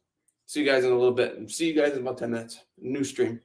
See you guys in a little bit. See you guys in about 10 minutes. New stream.